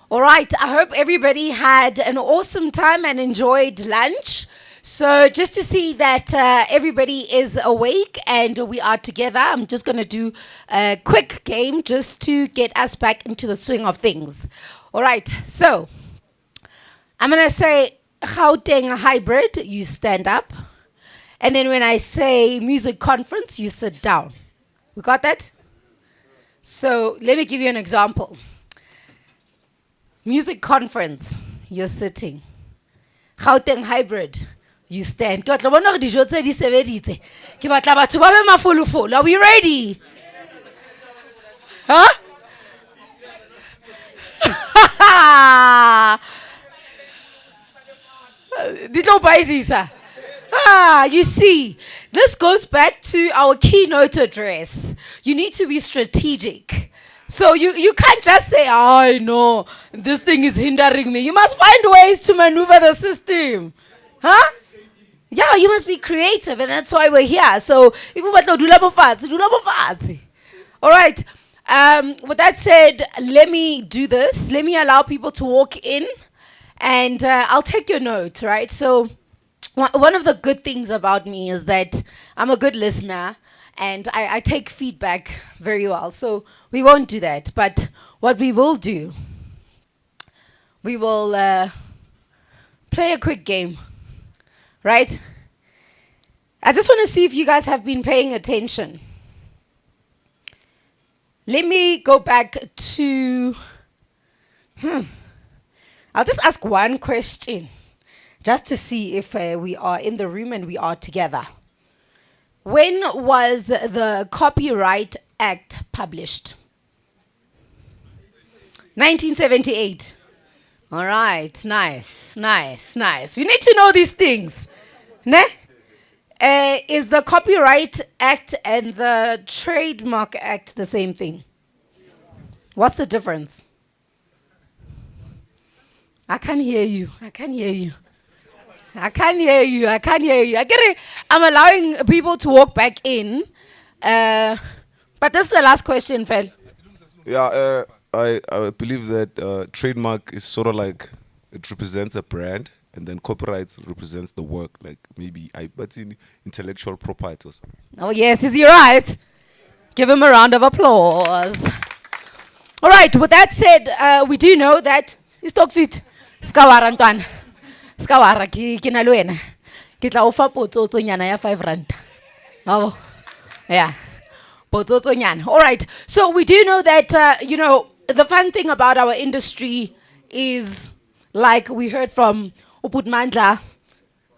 All right, I hope everybody had an awesome time and enjoyed lunch. So just to see that everybody is awake and we are together, I'm just going to do a quick game just to get us back into the swing of things. All right, so I'm going to say Gauteng Hybrid, you stand up. And then when I say music conference, you sit down. We got that? So let me give you an example. Music conference, you're sitting. Gauteng Hybrid, you stand. Are we ready? Huh? You see, this goes back to our keynote address. You need to be strategic. So you can't just say, I know, this thing is hindering me. You must find ways to maneuver the system. Huh? Yeah, you must be creative, and that's why we're here. So, all right. With that said, let me do this. Let me allow people to walk in, and I'll take your note, right? So, one of the good things about me is that I'm a good listener. And I take feedback very well. So we won't do that. But what we will do, we will play a quick game. Right? I just want to see if you guys have been paying attention. Let me go back to... I'll just ask one question. Just to see if we are in the room and we are together. When was the Copyright Act published? 1978. All right, nice. We need to know these things. Ne? Is the Copyright Act and the Trademark Act the same thing? What's the difference? I can't hear you. I can't hear you. I'm allowing people to walk back in. But this is the last question, Fel. Yeah, I believe that trademark is sort of like, it represents a brand, and then copyright represents the work, like maybe but in intellectual property or something. Oh, yes, is he right? Give him a round of applause. All right, with that said, we do know that it's talks with Skawara Antoine. Skawara ki na luena. Ki tla ofa potsotso nyana ya 5 rand. Oh. Yeah. Potsotso nyana. All right. So we do know that the fun thing about our industry is, like we heard from Uputmandla,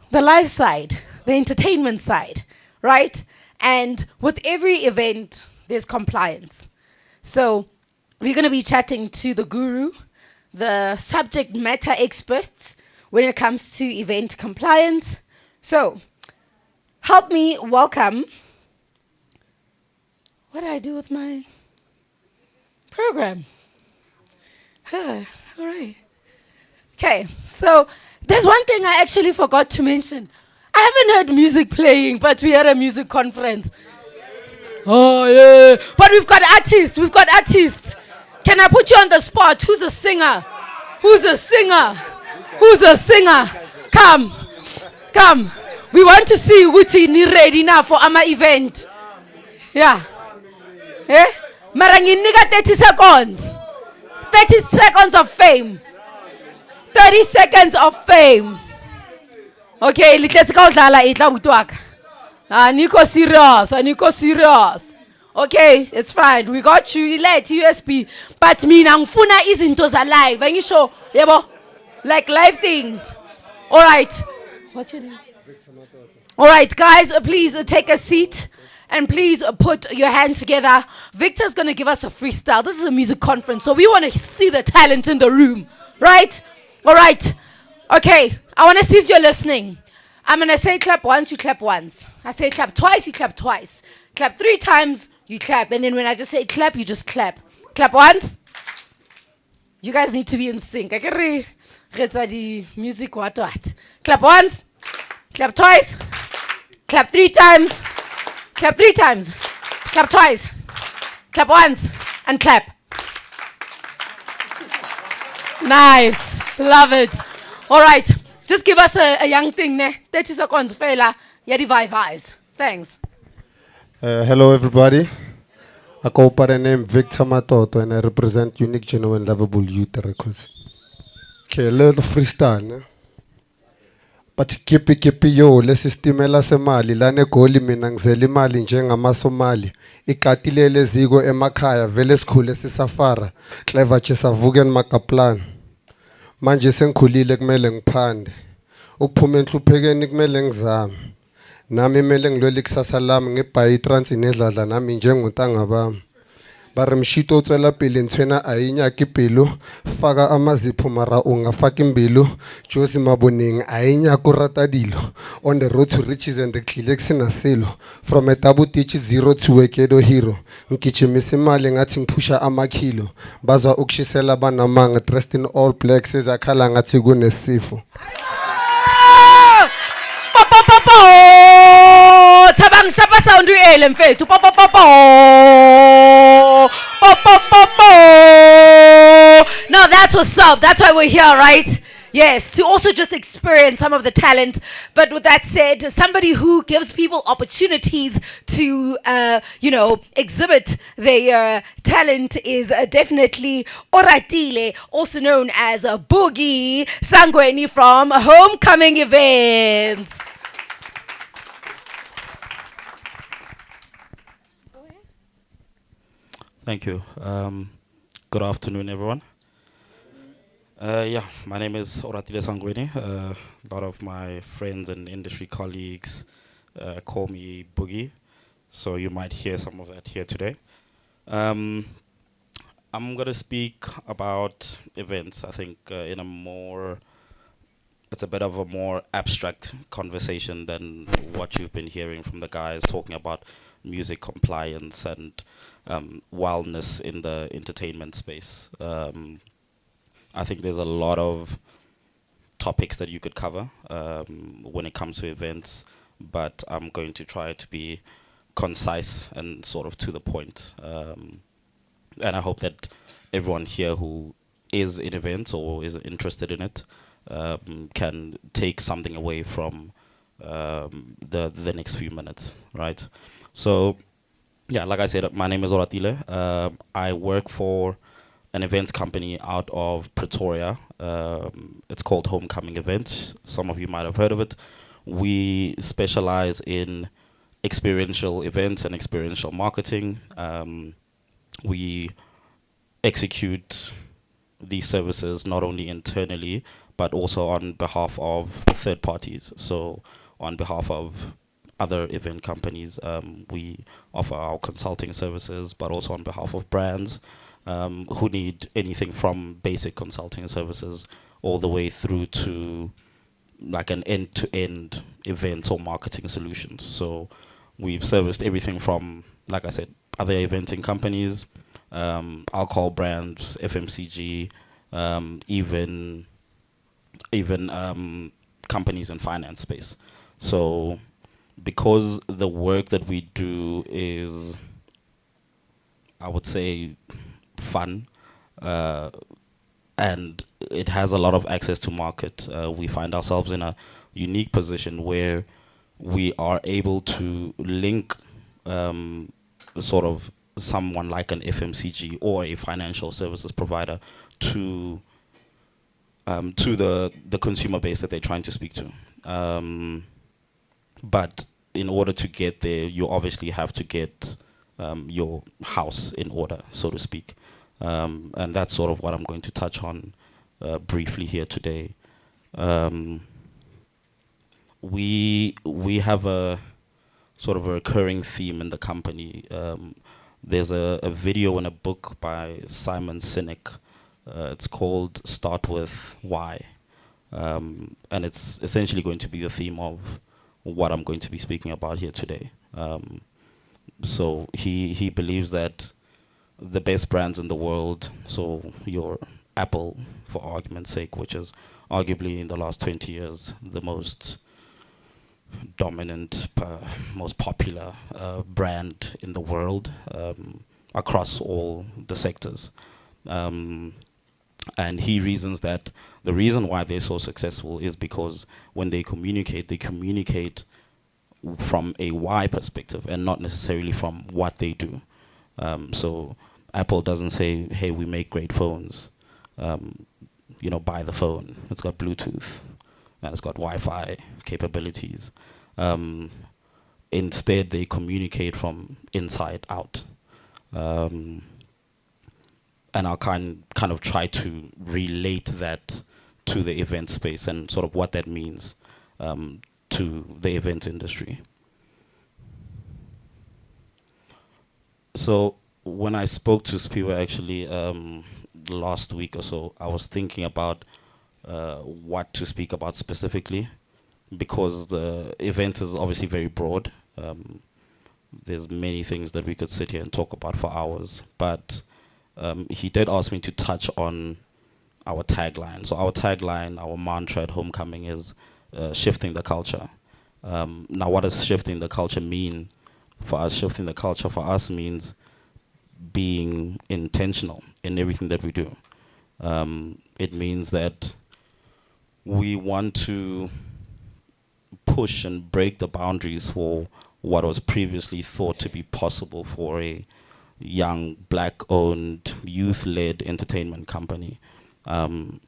the live side, the entertainment side, right? And with every event there's compliance. So we're going to be chatting to the guru, the subject matter experts when it comes to event compliance. So, help me welcome. What do I do with my program? All right. Okay, so there's one thing I actually forgot to mention. I haven't heard music playing, but we had a music conference. Oh, yeah. But we've got artists. Can I put you on the spot? Who's a singer? Come. We want to see Uti ni ready now for our event. Yeah. Marangi niga 30 seconds. 30 seconds of fame. 30 seconds of fame. Okay, let's go dala itla utwaka. Niko serious. Okay, it's fine. We got you. Let USB. But me nangfuna izinto za live. Angisho, yebo? Like live things. All right. What's your name? All right, guys, please take a seat. And please put your hands together. Victor's going to give us a freestyle. This is a music conference, so we want to see the talent in the room. Right? All right. Okay, I want to see if you're listening. I'm going to say clap once, you clap once. I say clap twice, you clap twice. Clap 3 times, you clap. And then when I just say clap, you just clap. Clap once. You guys need to be in sync. I can read the music. What? Clap once. Clap twice. Clap 3 times. Clap 3 times. Clap twice. Clap once. And clap. Nice. Love it. All right. Just give us a young thing, ne? 30 seconds, fella. Yadi Vice. Thanks. Hello, everybody. I go by the name Victor Matoto and I represent Unique Genuine Lovable Youth Records. Okay, a little freestyle. Ne? But kipi yo lesistimela semali lane goli mina ngizela imali njengamasomali ikatilele ziko emakhaya vele sikhule sisafara clever chesavuken makaplan manje sengikhulile kumele ngiphande ukuphuma enhluphekeni kumele ngizame nami kumele ngilwele ikusasa lami ngebhayi trans nedladla nami njengontanga bami bare mshito utswela pele ntshwena ayinyaka ipelo faka amazipho mara ungafaka imbilu Josi Maboneng ayinyaka urata dilo on the road to riches and the cliques nasilo from a tabu teach zero to a kedo hero ngigijimisa imali ngathi ngiphusha amakhilo bazwa ukushisela banamanga dressed in all black sezakhala ngathi kunesifo Tabang shapa sound ele mfethu No, that's what's up. That's why we're here, right? Yes, to also just experience some of the talent. But with that said, somebody who gives people opportunities to, exhibit their talent is definitely Oratile, also known as Boogie Sangweni from Homecoming Events. Thank you. Good afternoon, everyone. My name is Oratile Sangweni. A lot of my friends and industry colleagues call me Boogie, so you might hear some of that here today. I'm going to speak about events, I think, it's a bit of a more abstract conversation than what you've been hearing from the guys talking about music compliance and wellness in the entertainment space. I think there's a lot of topics that you could cover when it comes to events, but I'm going to try to be concise and sort of to the point. And I hope that everyone here who is in events or is interested in it can take something away from the next few minutes, right? So, yeah, like I said, my name is Oratile. I work for an events company out of Pretoria. It's called Homecoming Events. Some of you might have heard of it. We specialize in experiential events and experiential marketing. We execute these services not only internally, but also on behalf of third parties. So on behalf of other event companies, we offer our consulting services, but also on behalf of brands who need anything from basic consulting services all the way through to like an end-to-end events or marketing solutions. So we've serviced everything from, like I said, other eventing companies, alcohol brands, FMCG, even companies in finance space. So because the work that we do is, I would say, fun, and it has a lot of access to market, we find ourselves in a unique position where we are able to link sort of someone like an FMCG or a financial services provider to the consumer base that they're trying to speak to. But in order to get there, you obviously have to get your house in order, so to speak. And that's sort of what I'm going to touch on briefly here today. We have a sort of a recurring theme in the company. There's a video and a book by Simon Sinek. It's called Start With Why. And it's essentially going to be the theme of what I'm going to be speaking about here today. So he believes that the best brands in the world, so your Apple, for argument's sake, which is arguably in the last 20 years the most dominant, most popular brand in the world across all the sectors. And he reasons that the reason why they're so successful is because when they communicate from a why perspective and not necessarily from what they do. So Apple doesn't say, hey, we make great phones, buy the phone. It's got Bluetooth and it's got Wi-Fi capabilities. Instead, they communicate from inside out. And I'll kind of try to relate that to the event space and sort of what that means to the event industry. So when I spoke to Spiwa actually last week or so, I was thinking about what to speak about specifically, because the event is obviously very broad. There's many things that we could sit here and talk about for hours, but he did ask me to touch on our tagline. So our tagline, our mantra at Homecoming is shifting the culture. Now, what does shifting the culture mean for us? Shifting the culture for us means being intentional in everything that we do. It means that we want to push and break the boundaries for what was previously thought to be possible for a young, black-owned, youth-led entertainment company. And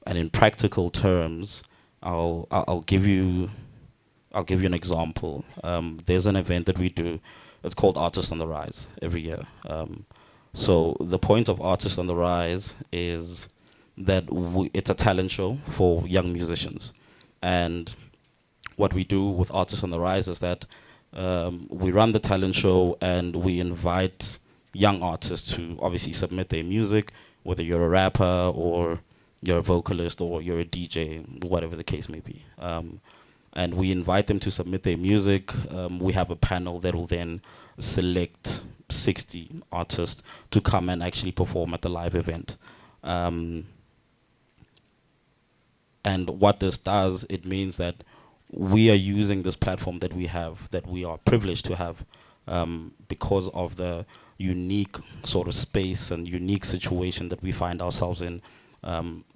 in practical terms, I'll give you an example. There's an event that we do. It's called Artists on the Rise every year. So the point of Artists on the Rise is that it's a talent show for young musicians. And what we do with Artists on the Rise is that we run the talent show and we invite young artists to obviously submit their music, whether you're a rapper or you're a vocalist or you're a DJ, whatever the case may be. And we invite them to submit their music. We have a panel that will then select 60 artists to come and actually perform at the live event. And what this does, it means that we are using this platform that we have, that we are privileged to have, because of the unique sort of space and unique situation that we find ourselves in.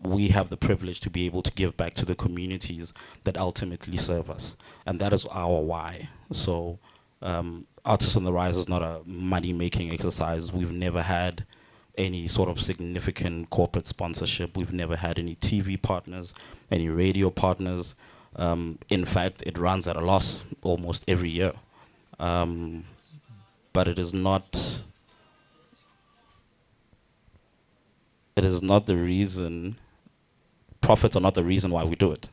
We have the privilege to be able to give back to the communities that ultimately serve us. And that is our why. So Artists on the Rise is not a money-making exercise. We've never had any sort of significant corporate sponsorship. We've never had any TV partners, any radio partners. In fact, it runs at a loss almost every year. But it is not the reason, profits are not the reason why we do it.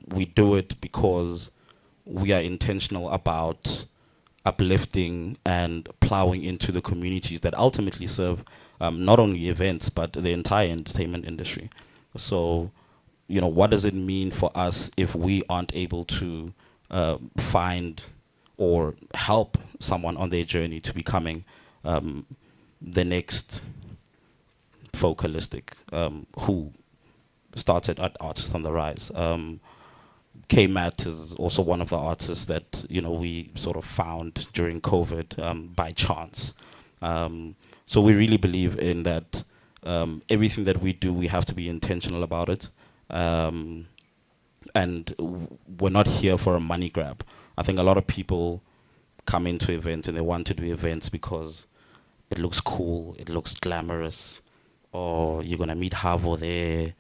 We do it because we are intentional about uplifting and plowing into the communities that ultimately serve not only events, but the entire entertainment industry. So, what does it mean for us if we aren't able to find or help someone on their journey to becoming the next vocalistic who started at Artists on the Rise? K-Matt is also one of the artists that we sort of found during COVID by chance. So we really believe in that. Everything that we do, we have to be intentional about it. And we're not here for a money grab. I think a lot of people come into events and they want to do events because it looks cool, it looks glamorous, or you're gonna meet Havo there.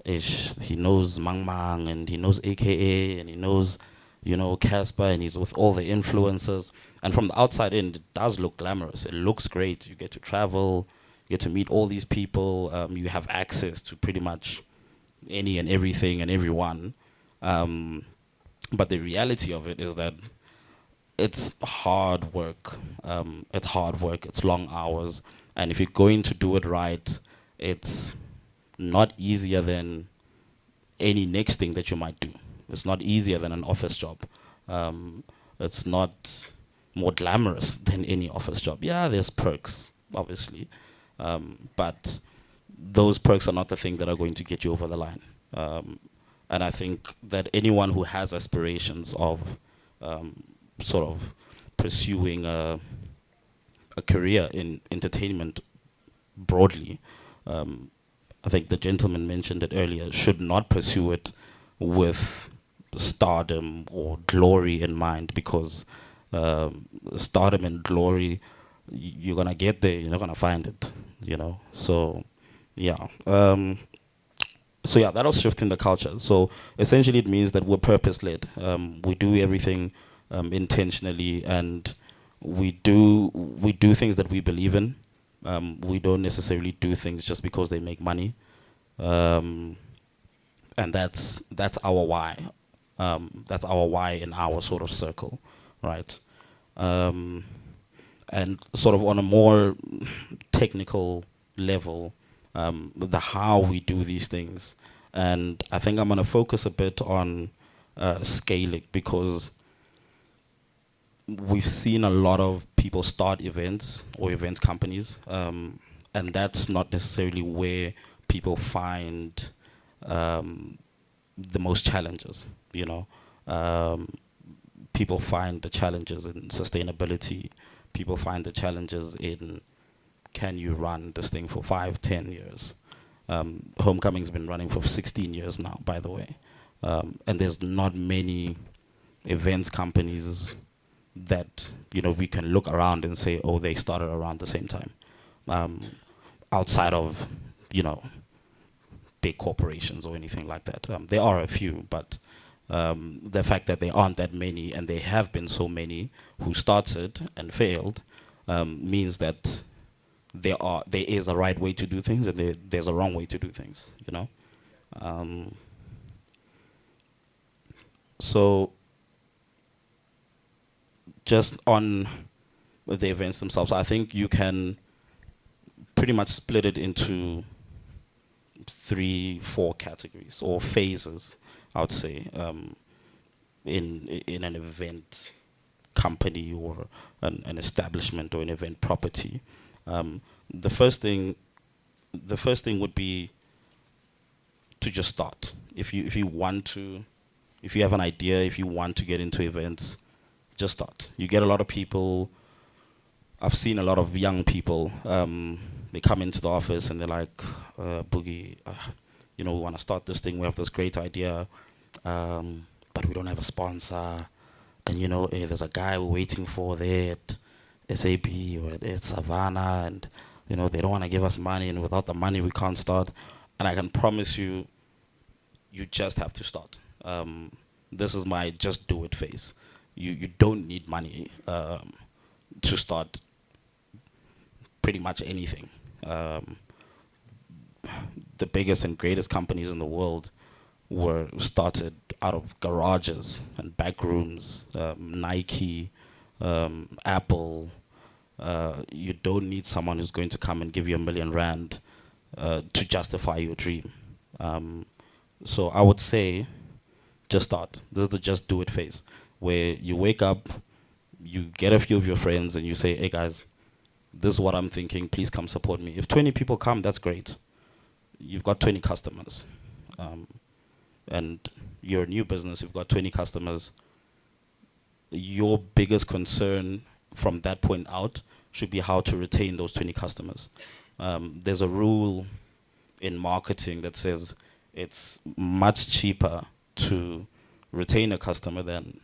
He knows Mang Mang and he knows AKA and he knows, Casper, and he's with all the influencers. And from the outside in, it does look glamorous. It looks great. You get to travel, you get to meet all these people. You have access to pretty much any and everything and everyone. But the reality of it is that it's hard work. It's long hours. And if you're going to do it right, it's not easier than any next thing that you might do. It's not easier than an office job. It's not more glamorous than any office job. Yeah, there's perks, obviously. But those perks are not the thing that are going to get you over the line. And I think that anyone who has aspirations of sort of pursuing a career in entertainment broadly, I think the gentleman mentioned it earlier, should not pursue it with stardom or glory in mind, because stardom and glory, you're gonna get there, you're not gonna find it, you know. So yeah. So yeah, that was shifting the culture. So essentially it means that we're purpose-led. We do everything intentionally, and we do things that we believe in. We don't necessarily do things just because they make money. And that's our why. That's our why in our sort of circle, right? And sort of on a more technical level, the how we do these things. And I think I'm going to focus a bit on scaling, because we've seen a lot of people start events or events companies, and that's not necessarily where people find the most challenges, you know. People find the challenges in sustainability. People find the challenges in, can you run this thing for 5, 10 years? Homecoming's been running for 16 years now, by the way. And there's not many events companies that, you know, we can look around and say, oh, they started around the same time. Outside of, you know, big corporations or anything like that. There are a few, but the fact that there aren't that many, and there have been so many who started and failed, means that there is a right way to do things, and there's a wrong way to do things, you know. So just on the events themselves, I think you can pretty much split it into 3, 4 categories or phases, I would say, in an event company or an establishment or an event property. The first thing would be to just start. If you have an idea, if you want to get into events, just start. You get a lot of people. I've seen a lot of young people. They come into the office and they're like, Boogie, you know, we want to start this thing. We have this great idea, but we don't have a sponsor. And, you know, there's a guy we're waiting for there at SAP or at Savannah, and, you know, they don't want to give us money, and without the money, we can't start. And I can promise you, you just have to start. This is my just do it phase. You don't need money to start pretty much anything. The biggest and greatest companies in the world were started out of garages and back rooms. Nike, Apple. You don't need someone who's going to come and give you R1 million to justify your dream. So I would say, just start. This is the just do it phase, where you wake up, you get a few of your friends, and you say, hey guys, this is what I'm thinking, please come support me. If 20 people come, that's great. You've got 20 customers. And you're a new business, you've got 20 customers. Your biggest concern from that point out should be how to retain those 20 customers. There's a rule in marketing that says it's much cheaper to retain a customer than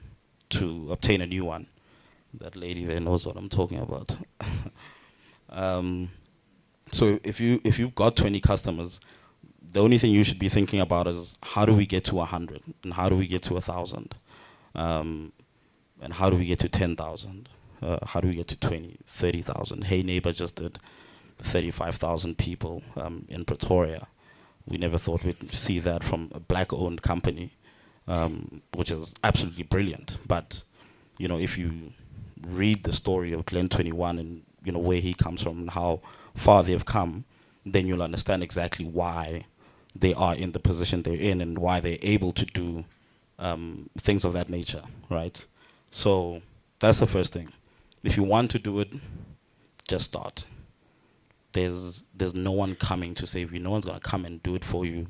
to obtain a new one. That lady there knows what I'm talking about. So if you've got 20 customers, the only thing you should be thinking about is, how do we get to 100, and how do we get to 1,000, and how do we get to 10,000? How do we get to 20, 30,000? Hey Neighbor just did 35,000 people in Pretoria. We never thought we'd see that from a black-owned company, which is absolutely brilliant. But, you know, if you read the story of Glen 21 and, you know, where he comes from and how far they've come, then you'll understand exactly why they are in the position they're in and why they're able to do things of that nature, right? So that's the first thing. If you want to do it, just start. There's no one coming to save you. No one's going to come and do it for you.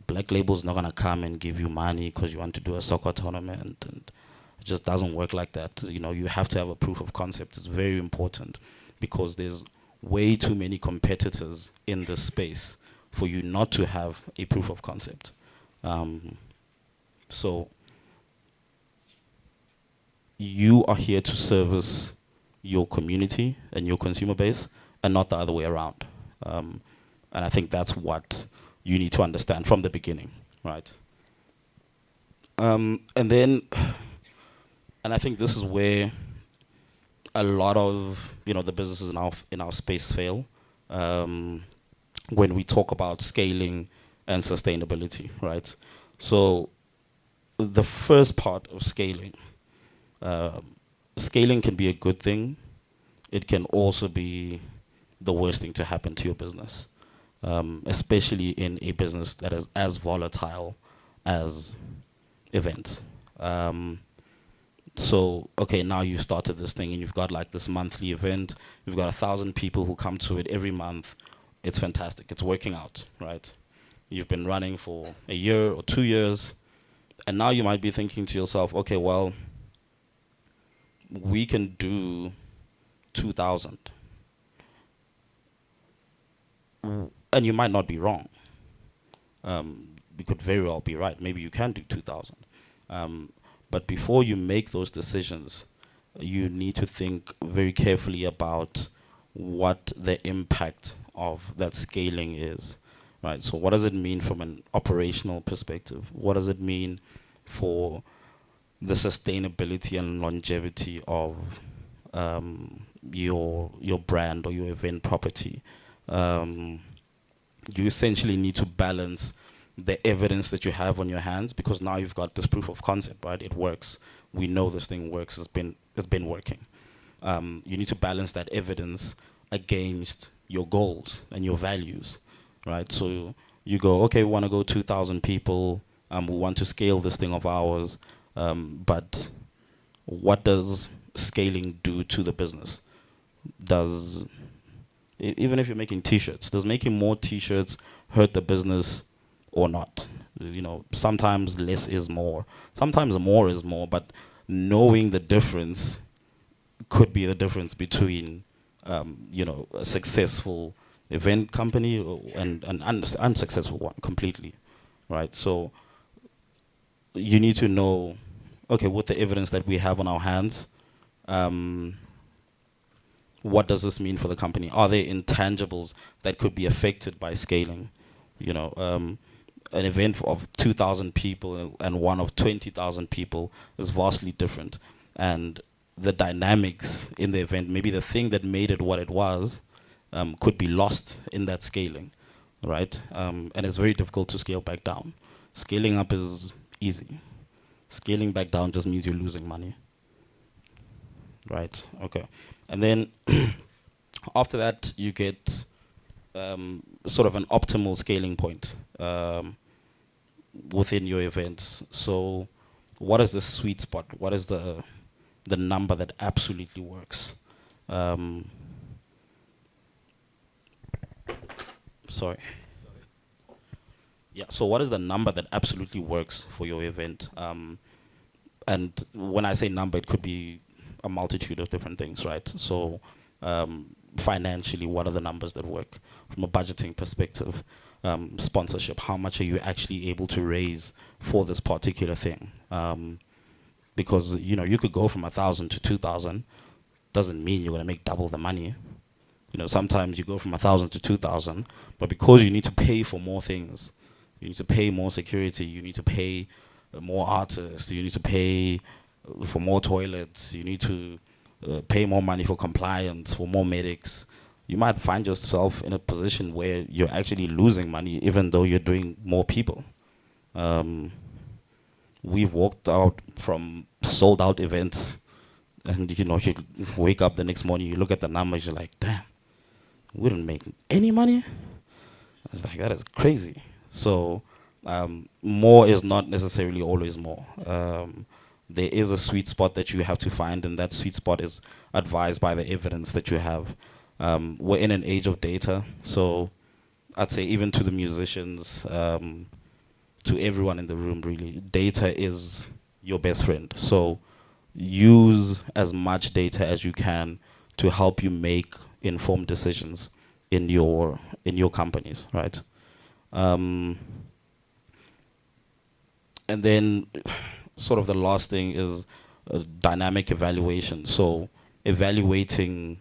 Black Label's not going to come and give you money because you want to do a soccer tournament, and it just doesn't work like that. You know, you have to have a proof of concept. It's very important, because there's way too many competitors in this space for you not to have a proof of concept. So you are here to service your community and your consumer base, and not the other way around. And I think that's what you need to understand from the beginning, right? And I think this is where a lot of the businesses in our space fail when we talk about scaling and sustainability, right? So the first part of scaling, scaling can be a good thing. It can also be the worst thing to happen to your business, especially in a business that is as volatile as events. So, okay, now you started this thing and you've got like this monthly event. You've got 1,000 people who come to it every month. It's fantastic. It's working out, right? You've been running for a year or 2 years. And now you might be thinking to yourself, okay, well, we can do 2,000. And you might not be wrong. You could very well be right. Maybe you can do 2,000. But before you make those decisions, you need to think very carefully about what the impact of that scaling is, right? So what does it mean from an operational perspective? What does it mean for the sustainability and longevity of your brand or your event property? You essentially need to balance the evidence that you have on your hands, because now you've got this proof of concept, right? It works. We know this thing works. It's been working. You need to balance that evidence against your goals and your values, right? So you go, okay, we want to go 2,000 people. We want to scale this thing of ours. But what does scaling do to the business? Even if you're making T-shirts, does making more T-shirts hurt the business or not? Sometimes less is more. Sometimes more is more, but knowing the difference could be the difference between, a successful event company and an unsuccessful one completely, right? So you need to know, okay, with the evidence that we have on our hands, what does this mean for the company? Are there intangibles that could be affected by scaling? An event of 2,000 people and one of 20,000 people is vastly different. And the dynamics in the event, maybe the thing that made it what it was, could be lost in that scaling, right? And it's very difficult to scale back down. Scaling up is easy. Scaling back down just means you're losing money, right? Okay. And then after that, you get sort of an optimal scaling point within your events. So what is the sweet spot? What is the number that absolutely works? Sorry. Yeah, so what is the number that absolutely works for your event? And when I say number, it could be a multitude of different things, right? So financially, what are the numbers that work? From a budgeting perspective, sponsorship, how much are you actually able to raise for this particular thing? Because, you could go from 1,000 to 2,000, doesn't mean you're going to make double the money. Sometimes you go from 1,000 to 2,000, but because you need to pay for more things, you need to pay more security, you need to pay more artists, you need to pay for more toilets, you need to pay more money for compliance, for more medics, you might find yourself in a position where you're actually losing money even though you're doing more people. We've walked out from sold out events and you wake up the next morning, you look at the numbers, you're like, damn, we didn't make any money? It's like, that is crazy. So more is not necessarily always more. There is a sweet spot that you have to find, and that sweet spot is advised by the evidence that you have. We're in an age of data, so I'd say even to the musicians, to everyone in the room really, data is your best friend. So use as much data as you can to help you make informed decisions in your companies, right? And then sort of the last thing is dynamic evaluation. So evaluating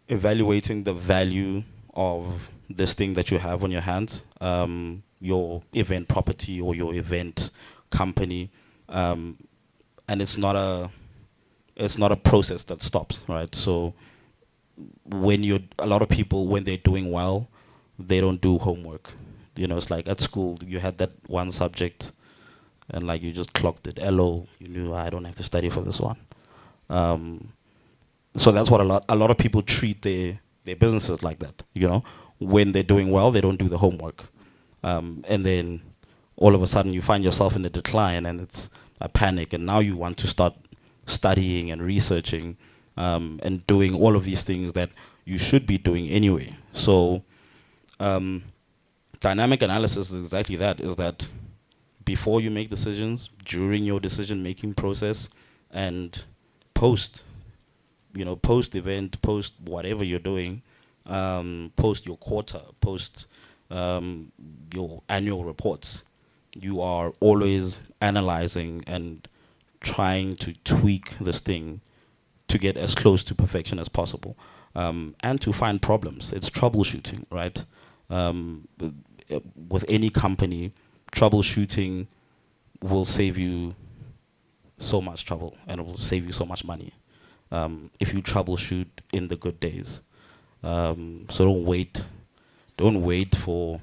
the value of this thing that you have on your hands, your event property or your event company, and it's not a process that stops, right? So a lot of people, when they're doing well, they don't do homework. You know, it's like at school you had that one subject and like you just clocked it. LO, you knew I don't have to study for this one. So that's what a lot of people treat their businesses like that. You know, when they're doing well, they don't do the homework, and then all of a sudden you find yourself in a decline, and it's a panic, and now you want to start studying and researching and doing all of these things that you should be doing anyway. So dynamic analysis is exactly that, is that before you make decisions, during your decision-making process, and post event, post whatever you're doing, post your quarter, post your annual reports, you are always analyzing and trying to tweak this thing to get as close to perfection as possible, and to find problems. It's troubleshooting, right? With any company, troubleshooting will save you so much trouble, and it will save you so much money if you troubleshoot in the good days. So don't wait for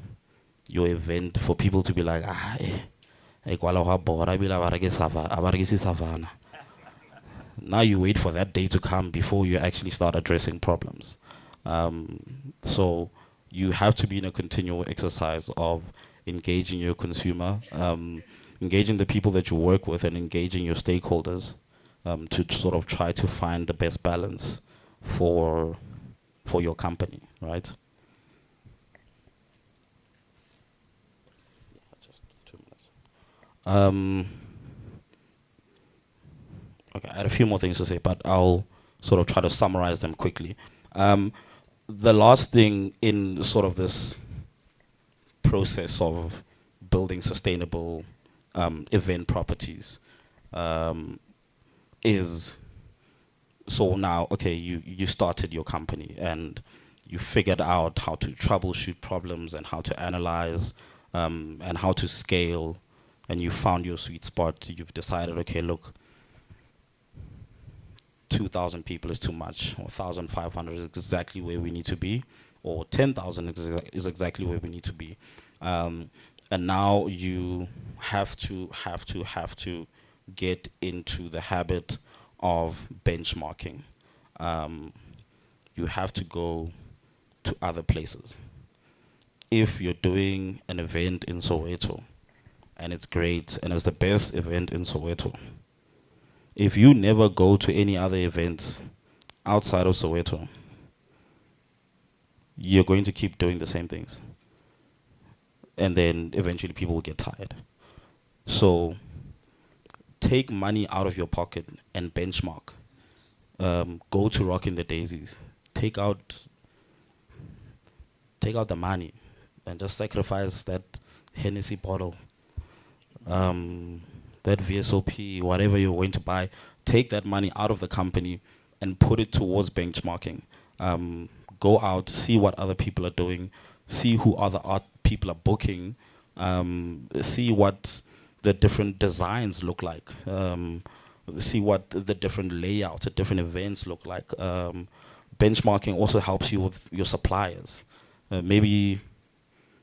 your event for people to be like, now you wait for that day to come before you actually start addressing problems. So you have to be in a continual exercise of engaging your consumer, engaging the people that you work with, and engaging your stakeholders to sort of try to find the best balance for your company, right? Just 2 minutes. Okay, I had a few more things to say, but I'll sort of try to summarize them quickly. The last thing in sort of this process of building sustainable event properties is, so now, okay, you started your company and you figured out how to troubleshoot problems and how to analyze and how to scale, and you found your sweet spot. You've decided, okay, look, 2,000 people is too much, or 1,500 is exactly where we need to be, or 10,000 is exactly where we need to be. And now you have to get into the habit of benchmarking. You have to go to other places. If you're doing an event in Soweto, and it's great, and it's the best event in Soweto, if you never go to any other events outside of Soweto, you're going to keep doing the same things. And then eventually people will get tired. So take money out of your pocket and benchmark. Go to Rockin' the Daisies. Take out the money and just sacrifice that Hennessy bottle, that VSOP, whatever you're going to buy. Take that money out of the company and put it towards benchmarking. Go out, see what other people are doing, see who other art people are booking, see what the different designs look like, see what the different layouts at different events look like. Benchmarking also helps you with your suppliers. Maybe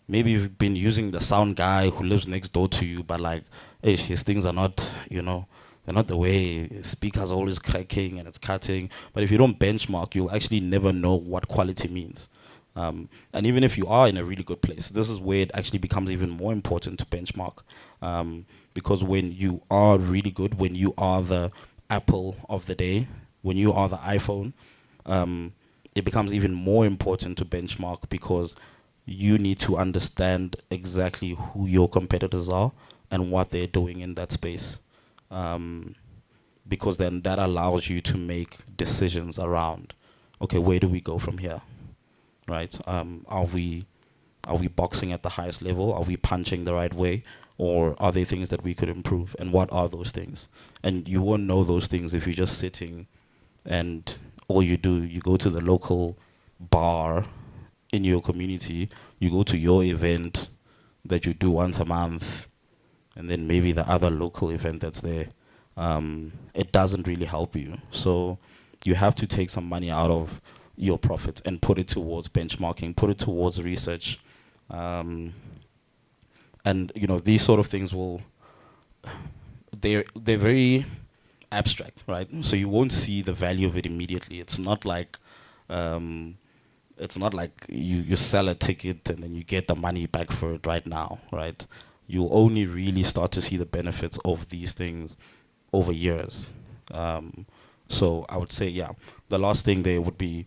you've been using the sound guy who lives next door to you, but like, hey, his things are not, they're not the way. Speakers are always cracking and it's cutting. But if you don't benchmark, you'll actually never know what quality means. And even if you are in a really good place, this is where it actually becomes even more important to benchmark. Because when you are really good, when you are the Apple of the day, when you are the iPhone, it becomes even more important to benchmark, because you need to understand exactly who your competitors are and what they're doing in that space. Because then that allows you to make decisions around okay, where do we go from here, right? Are we boxing at the highest level? Are we punching the right way? Or are there things that we could improve? And what are those things? And you won't know those things if you're just sitting and all you do, you go to the local bar in your community, you go to your event that you do once a month, and then maybe the other local event that's there. It doesn't really help you. So you have to take some money out of your profits and put it towards benchmarking, put it towards research. And you know, these sort of things they're very abstract, right? So you won't see the value of it immediately. It's not like you sell a ticket and then you get the money back for it right now, right? You'll only really start to see the benefits of these things over years. So I would say, yeah, the last thing there would be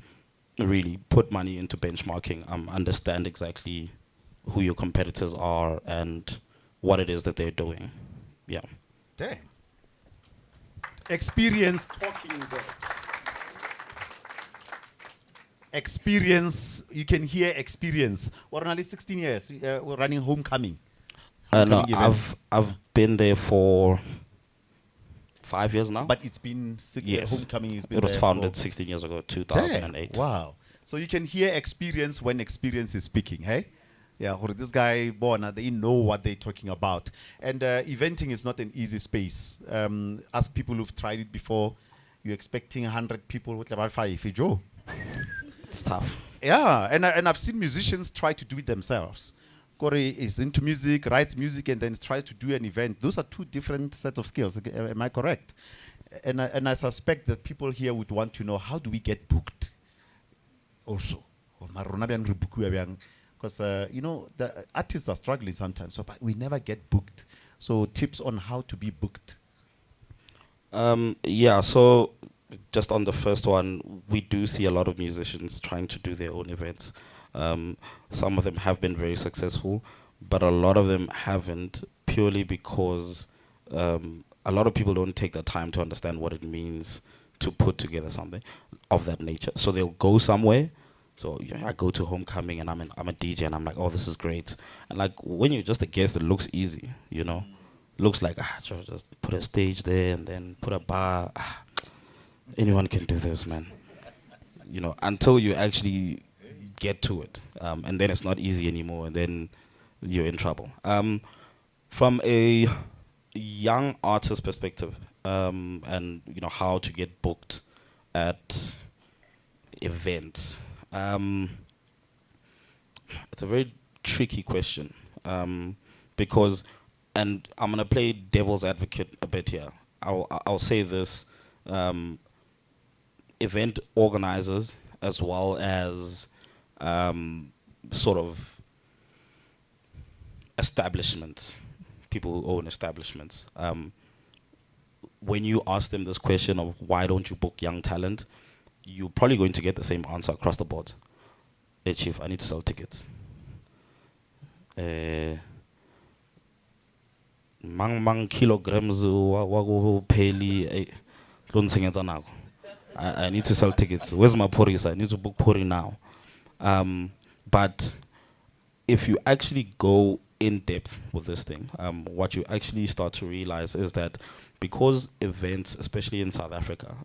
really put money into benchmarking, understand exactly who your competitors are and what it is that they're doing. Yeah. Dang. Experience talking there. Experience, you can hear experience. We're only 16 years, we're running homecoming. No, Homecoming event. I've been there for 5 years now. But it's been Yes. homecoming has been It was there founded for 16 years ago, Dang. 2008. Wow. So you can hear experience when experience is speaking, hey? Yeah, or this guy, Bona, they know what they're talking about. And eventing is not an easy space. Ask people who've tried it before, you're expecting 100 people, what about 5, Joe? It's tough. Yeah, and I've seen musicians try to do it themselves. Corey is into music, writes music, and then tries to do an event. Those are two different sets of skills. Am I correct? And I suspect that people here would want to know, how do we get booked? Also, because you know, the artists are struggling sometimes, so but we never get booked. So tips on how to be booked. Yeah, so just on the first one, we do see a lot of musicians trying to do their own events. Some of them have been very successful, but a lot of them haven't, purely because a lot of people don't take the time to understand what it means to put together something of that nature. So they'll go somewhere. So yeah, I go to homecoming and I'm a DJ and I'm like, oh, this is great. And like when you're just a guest, it looks easy, you know. Looks like just put a stage there and then put a bar. Anyone can do this, man. You know, until you actually get to it, and then it's not easy anymore, and then you're in trouble. From a young artist perspective, and you know how to get booked at events. It's a very tricky question, because, and I'm gonna play devil's advocate a bit here. I'll say this: event organizers, as well as sort of establishments, people who own establishments. When you ask them this question of why don't you book young talent, you're probably going to get the same answer across the board. Hey chief, I need to sell tickets. Mang kilograms wa peli. I need to sell tickets. Where's my porisa? I need to book pori now. But if you actually go in depth with this thing, what you actually start to realize is that because events, especially in South Africa,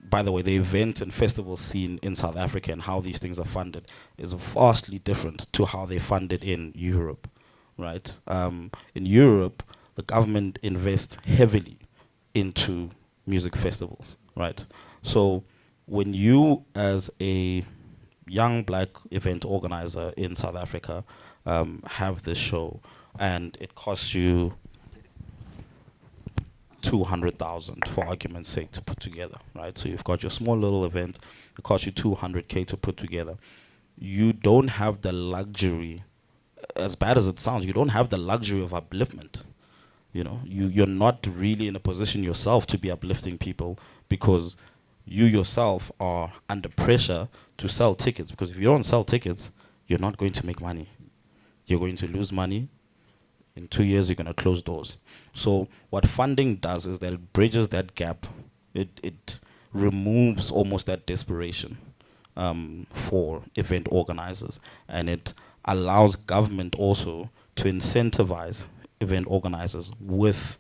by the way, the event and festival scene in South Africa and how these things are funded is vastly different to how they're funded in Europe, right? In Europe, the government invests heavily into music festivals, right? So when you, as a young black event organizer in South Africa, have this show and it costs you 200,000 for argument's sake to put together, right? So you've got your small little event, it costs you 200K to put together. You don't have the luxury, as bad as it sounds, you don't have the luxury of upliftment. You know, you're not really in a position yourself to be uplifting people, because you yourself are under pressure to sell tickets, because if you don't sell tickets, you're not going to make money. You're going to lose money. In 2 years, you're going to close doors. So what funding does is that it bridges that gap. It removes almost that desperation for event organizers, and it allows government also to incentivize event organizers with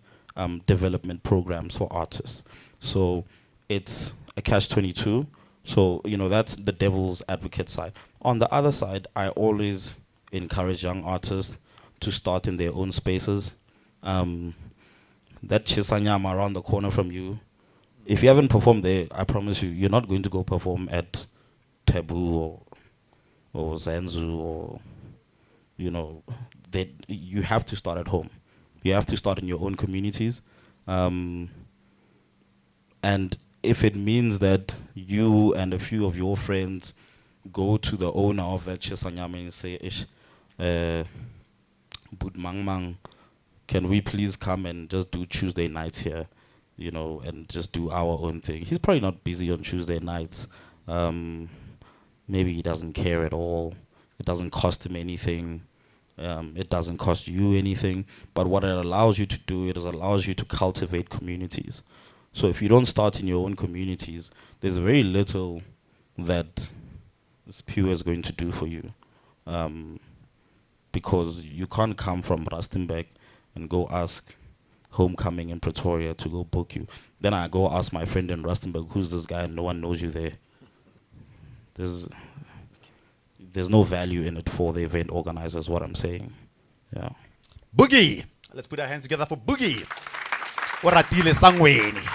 development programs for artists. So it's a catch-22. So, you know, that's the devil's advocate side. On the other side, I always encourage young artists to start in their own spaces. That Chisanyama around the corner from you, if you haven't performed there, I promise you, you're not going to go perform at Taboo or Zanzu or, you know, you have to start at home. You have to start in your own communities. And if it means that you and a few of your friends go to the owner of that Chisanyama and say, Ish, Bud Mang Mang, can we please come and just do Tuesday nights here, you know, and just do our own thing? He's probably not busy on Tuesday nights. Maybe he doesn't care at all. It doesn't cost him anything. It doesn't cost you anything. But what it allows you to do, it allows you to cultivate communities. So if you don't start in your own communities, there's very little that this Pew is going to do for you. Because you can't come from Rustenburg and go ask Homecoming in Pretoria to go book you. Then I go ask my friend in Rustenburg, who's this guy, and no one knows you there. There's no value in it for the event organizers, what I'm saying. Yeah. Boogie. Let's put our hands together for Boogie. Oratile Sangweni.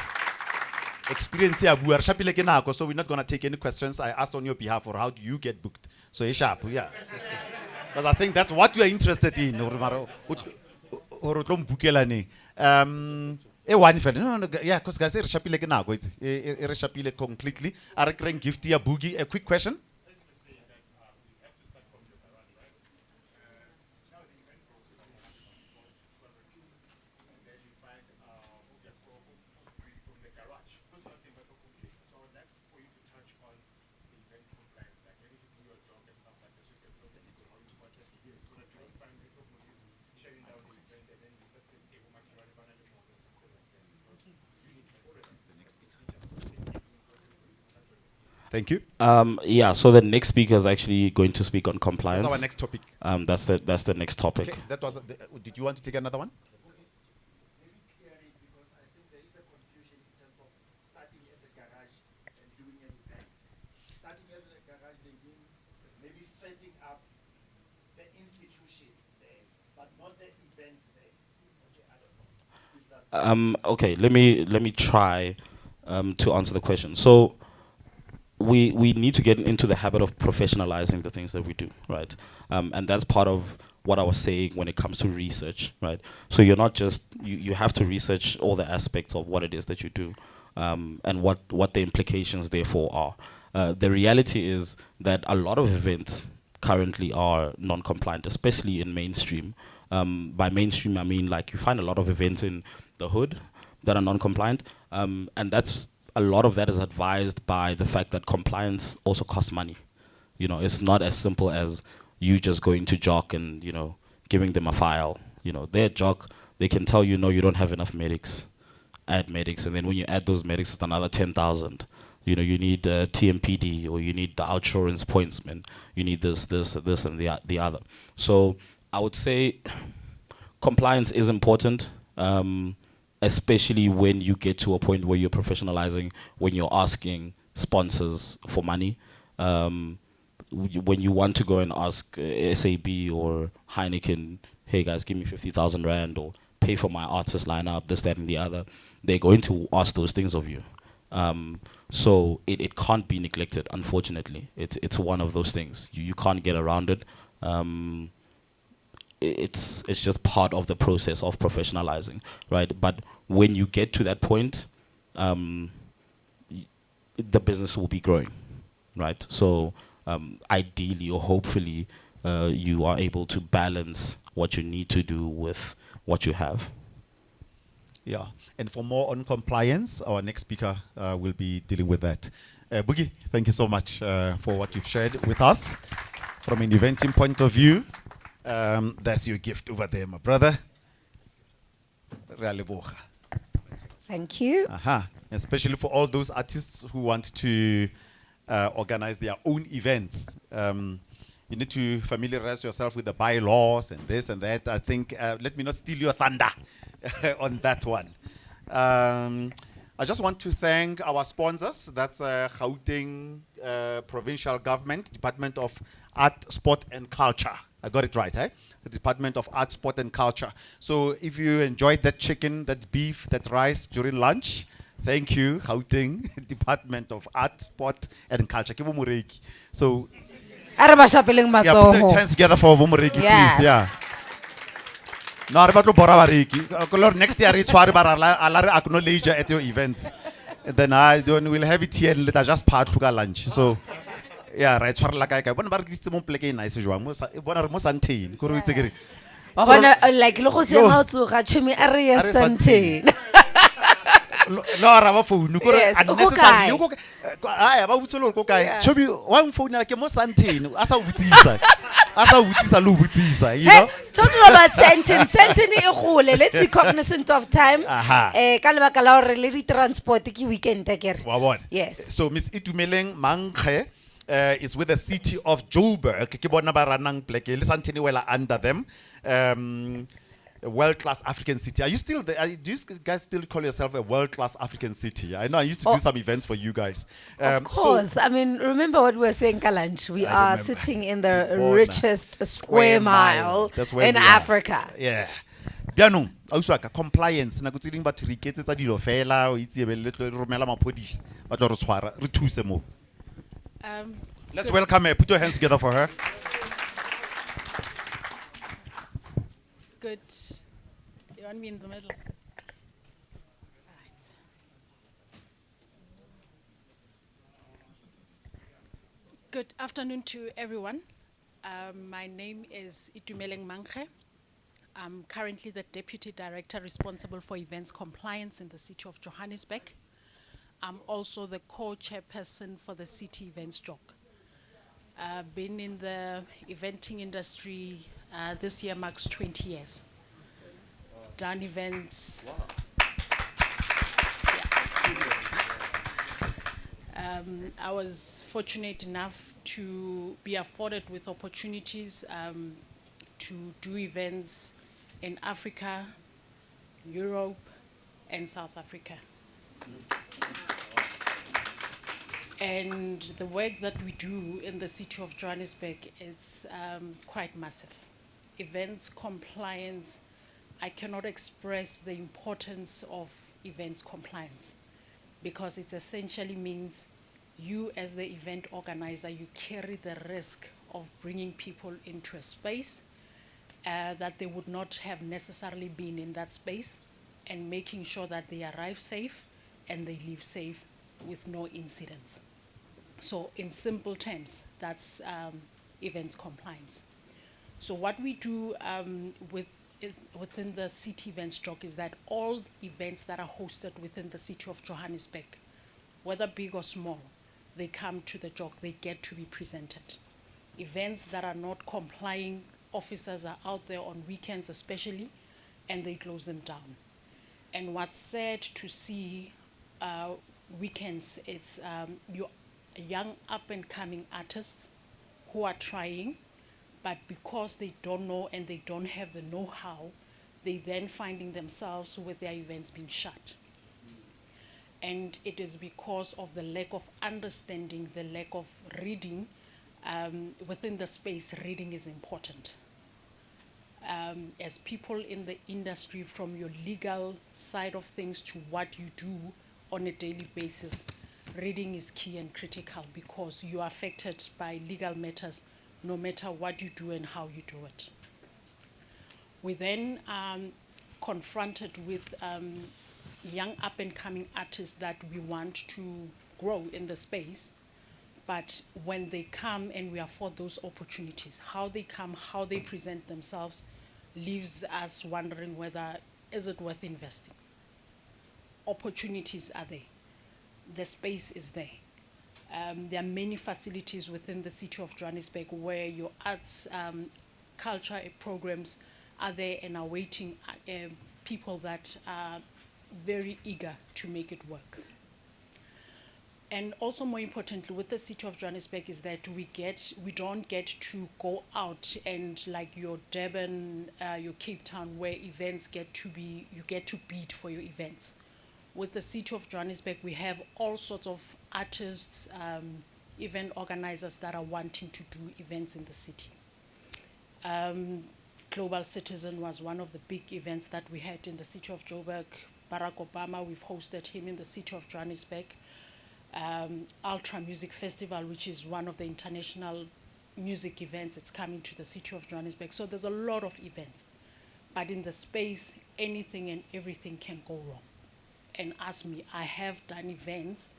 Experience here, we are sharply like now, so we're not going to take any questions. I asked on your behalf, or how do you get booked? So it's sharp, yeah. Because I think that's what you are interested in. Yeah, because guys, it's sharply like now. It's sharply completely. I recommend gift here, Boogie. A quick question. Thank you. Yeah, so the next speaker is actually going to speak on compliance. That's our next topic. That's the next topic. Okay, that was. Did you want to take another one? Okay, let me try to answer the question. So we need to get into the habit of professionalizing the things that we do, right? And that's part of what I was saying when it comes to research, right? So you're not just, you have to research all the aspects of what it is that you do, and what the implications therefore are. The reality is that a lot of events currently are non-compliant, especially in mainstream. By mainstream, I mean like you find a lot of events in the hood that are non-compliant, and that's a lot of that is advised by the fact that compliance also costs money. You know, it's not as simple as you just going to JOC and, you know, giving them a file. You know, their JOC, they can tell you, no, you don't have enough medics. Add medics, and then when you add those medics, it's another 10,000. You know, you need TMPD, or you need the outsurance pointsman. You need this, and the other. So I would say compliance is important. Especially when you get to a point where you're professionalizing, when you're asking sponsors for money. When you want to go and ask SAB or Heineken, hey guys, give me 50,000 Rand, or pay for my artist lineup, this, that, and the other, they're going to ask those things of you. So it can't be neglected, unfortunately. It's one of those things. You can't get around it. It's just part of the process of professionalizing, right? But when you get to that point, the business will be growing, right? So ideally or hopefully, you are able to balance what you need to do with what you have. Yeah, and for more on compliance, our next speaker will be dealing with that. Boogie, thank you so much for what you've shared with us. From an eventing point of view, that's your gift over there, my brother. Thank you. And especially for all those artists who want to organize their own events. You need to familiarize yourself with the bylaws and this and that. I think, let me not steal your thunder on that one. I just want to thank our sponsors. That's Gauteng Provincial Government, Department of Art, Sport and Culture. I got it right, eh? The Department of Art, Sport and Culture. So if you enjoyed that chicken, that beef, that rice during lunch, thank you, Gauteng Department of Art, Sport and Culture. So yeah, put the hands together for Vumureki, Yes. please. Yeah. No, next year it's acknowledge at your events. And then we'll have it here and let us just part to lunch. So yeah, right. One bar is more play nice as well. Most Sandton. Like logo se how to ga chumi area Sandton. No, I phone. Yes, Unnecessary. okay. I have a solo okay. Show me one phone like more Sandton. Asa utisa. Asa utisa lu utisa. You know. Talking about Sandton, Sandton e gole. Let's be cognizant of time. Aha. Ka lebaka la hore le di transport ke weekend akere. Yes. So Miss Itumeleng Mangkhe is with the city of Joburg. Ke bona ba ranang pleke le Sandton wela under them. A world-class African city. Are you still there? Do you guys still call yourself a world-class African city? I know I used to do some events for you guys. Of course. I mean, remember what we were saying, Kalanch. We are remember. sitting in the richest square mile That's where in we are. Africa. Yeah. Bianong, auswaka compliance na kutsi ding ba triketse tsa dilo fela o itse be le tlo romela maphodisa ba tlo re tshwara re thuse mo. Let's welcome her. Put your hands together for her. Good. You want me in the middle? Right. Good afternoon to everyone. My name is Itumeleng Mangkhe. I'm currently the Deputy Director responsible for events compliance in the city of Johannesburg. I'm also the co-chairperson for the city events JOC. I've been in the eventing industry, this year marks 20 years. Done events. Wow. Yeah. I was fortunate enough to be afforded with opportunities to do events in Africa, Europe, and South Africa. And the work that we do in the city of Johannesburg, it's quite massive. Events compliance, I cannot express the importance of events compliance because it essentially means you as the event organizer, you carry the risk of bringing people into a space that they would not have necessarily been in that space and making sure that they arrive safe and they leave safe with no incidents. So in simple terms, that's events compliance. So what we do within the city events JOC is that all events that are hosted within the city of Johannesburg, whether big or small, they come to the JOC, they get to be presented. Events that are not complying, officers are out there on weekends especially, and they close them down. And what's sad to see weekends, it's your young up-and-coming artists who are trying, but because they don't know and they don't have the know-how, they then finding themselves with their events being shut. And it is because of the lack of understanding, the lack of reading. Within the space, reading is important. As people in the industry, from your legal side of things to what you do on a daily basis, reading is key and critical because you are affected by legal matters no matter what you do and how you do it. We then confronted with young up-and-coming artists that we want to grow in the space, but when they come and we afford those opportunities, how they come, how they present themselves, leaves us wondering whether is it worth investing. Opportunities are there. The space is there. There are many facilities within the city of Johannesburg where your arts, culture programs are there and are waiting people that are very eager to make it work. And also more importantly, with the city of Johannesburg is that we don't get to go out and like your Durban, your Cape Town, where events you get to bid for your events. With the city of Johannesburg, we have all sorts of artists, event organizers that are wanting to do events in the city. Global Citizen was one of the big events that we had in the city of Joburg. Barack Obama, we've hosted him in the city of Johannesburg. Ultra Music Festival, which is one of the international music events, it's coming to the city of Johannesburg. So there's a lot of events. But in the space, anything and everything can go wrong. And ask me, I have done events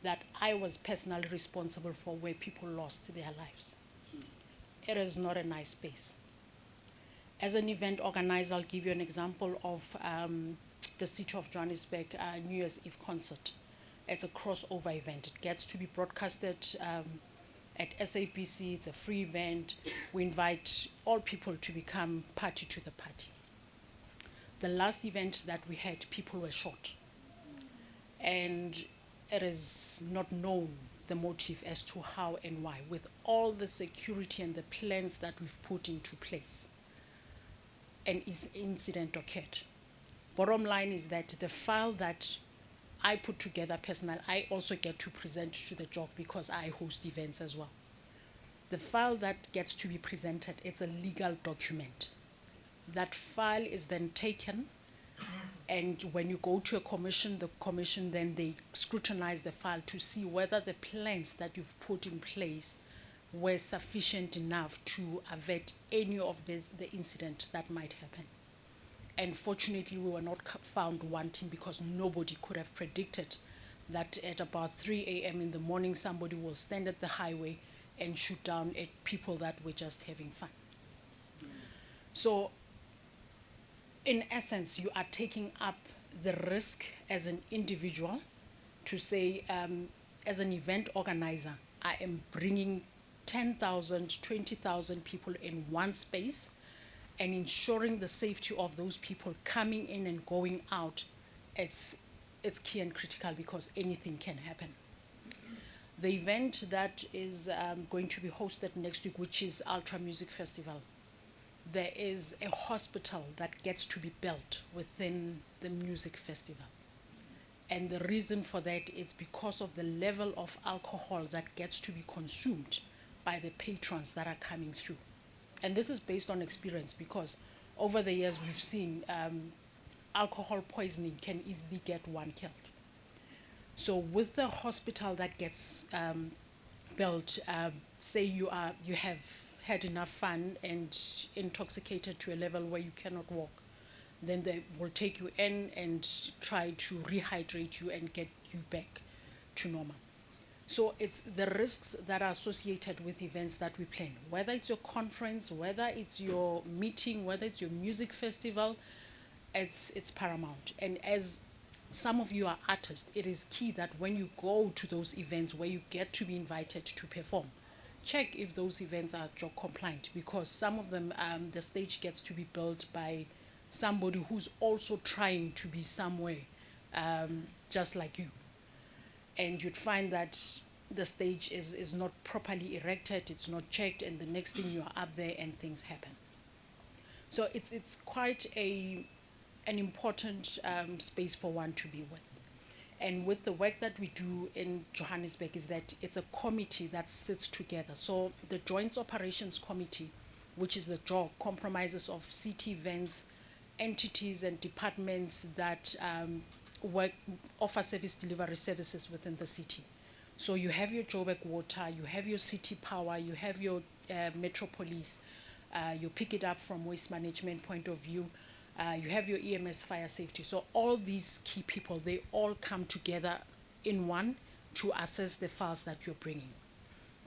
that I was personally responsible for where people lost their lives. It is not a nice space. As an event organizer, I'll give you an example of the city of Johannesburg New Year's Eve concert. It's a crossover event. It gets to be broadcasted at SABC. It's a free event. We invite all people to become party to the party. The last event that we had, people were shot. And it is not known the motive as to how and why, with all the security and the plans that we've put into place. An incident occurred. Bottom line is that the file that I put together personally, I also get to present to the job because I host events as well. The file that gets to be presented, it's a legal document. That file is then taken, and when you go to a commission, the commission then they scrutinize the file to see whether the plans that you've put in place were sufficient enough to avert any of the incident that might happen. And fortunately, we were not found wanting because nobody could have predicted that at about 3 a.m. in the morning, somebody will stand at the highway and shoot down at people that were just having fun. So, in essence, you are taking up the risk as an individual to say, as an event organizer, I am bringing 10,000, 20,000 people in one space and ensuring the safety of those people coming in and going out. It's key and critical because anything can happen. The event that is going to be hosted next week, which is Ultra Music Festival, there is a hospital that gets to be built within the music festival. And the reason for that is because of the level of alcohol that gets to be consumed by the patrons that are coming through. And this is based on experience because over the years we've seen alcohol poisoning can easily get one killed. So with the hospital that gets built, say you have had enough fun and intoxicated to a level where you cannot walk, then they will take you in and try to rehydrate you and get you back to normal. So it's the risks that are associated with events that we plan, whether it's your conference, whether it's your meeting, whether it's your music festival, it's paramount. And as some of you are artists, it is key that when you go to those events where you get to be invited to perform, check if those events are job compliant, because some of them, the stage gets to be built by somebody who's also trying to be somewhere just like you. And you'd find that the stage is not properly erected, it's not checked, and the next thing you are up there and things happen. So it's quite an important space for one to be with. And with the work that we do in Johannesburg is that it's a committee that sits together. So the Joint Operations Committee, which is the JOC, comprises of city events, entities and departments that offer service delivery services within the city. So you have your Joburg Water, you have your City Power, you have your Metro Police, you pick it up from waste management point of view, you have your EMS fire safety. So all these key people, they all come together in one to assess the files that you're bringing.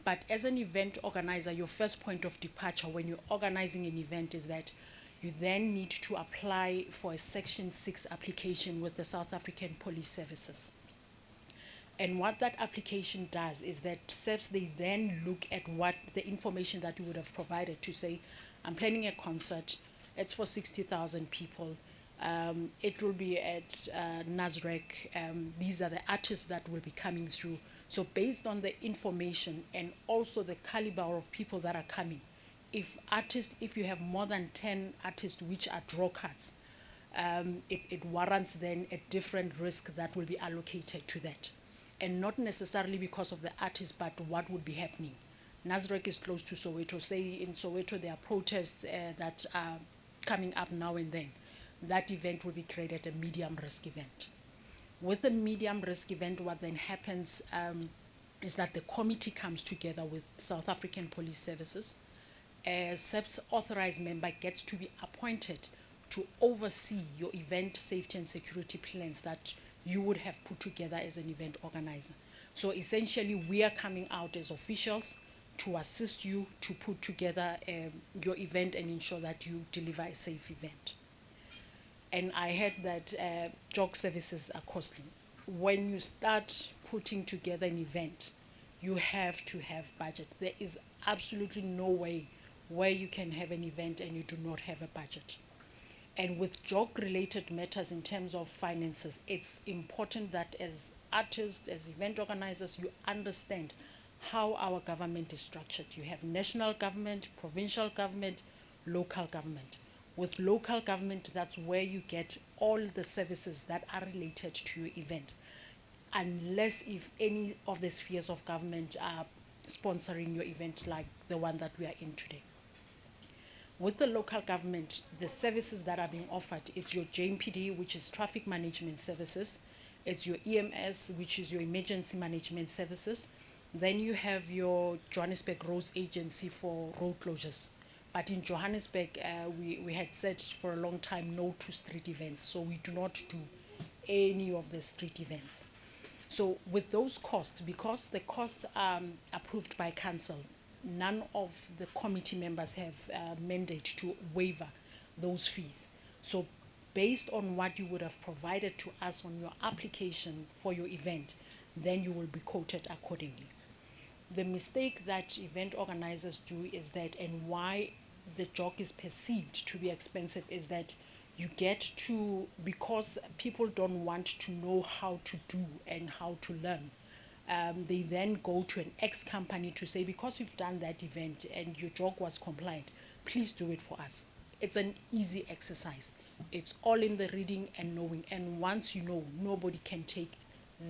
But as an event organizer, your first point of departure when you're organizing an event is that you then need to apply for a Section 6 application with the South African Police Services. And what that application does is that SEPs, they then look at what the information that you would have provided to say, I'm planning a concert, it's for 60,000 people, it will be at Nasrec, these are the artists that will be coming through. So based on the information and also the caliber of people that are coming, if you have more than 10 artists which are draw cards, it warrants then a different risk that will be allocated to that. And not necessarily because of the artist, but what would be happening. Nasrec is close to Soweto. Say in Soweto there are protests that are coming up now and then. That event will be created a medium risk event. With a medium risk event, what then happens is that the committee comes together with South African Police Services. A SEPS authorized member gets to be appointed to oversee your event safety and security plans that you would have put together as an event organizer. So essentially, we are coming out as officials to assist you to put together your event and ensure that you deliver a safe event. And I heard that jog services are costly. When you start putting together an event, you have to have budget. There is absolutely no way where you can have an event and you do not have a budget. And with jog-related matters in terms of finances, it's important that as artists, as event organizers, you understand how our government is structured. You have national government, provincial government, local government. With local government, that's where you get all the services that are related to your event, unless if any of the spheres of government are sponsoring your event like the one that we are in today. With the local government, the services that are being offered, it's your JMPD, which is traffic management services. It's your EMS, which is your emergency management services. Then you have your Johannesburg Roads Agency for road closures. But in Johannesburg, we had said for a long time no to street events. So we do not do any of the street events. So with those costs, because the costs are approved by council, none of the committee members have mandate to waiver those fees. So based on what you would have provided to us on your application for your event, then you will be quoted accordingly. The mistake that event organizers do is that, and why the jog is perceived to be expensive, is that you get to, because people don't want to know how to do and how to learn, they then go to an ex-company to say, because you've done that event and your jog was compliant, please do it for us. It's an easy exercise. It's all in the reading and knowing. And once you know, nobody can take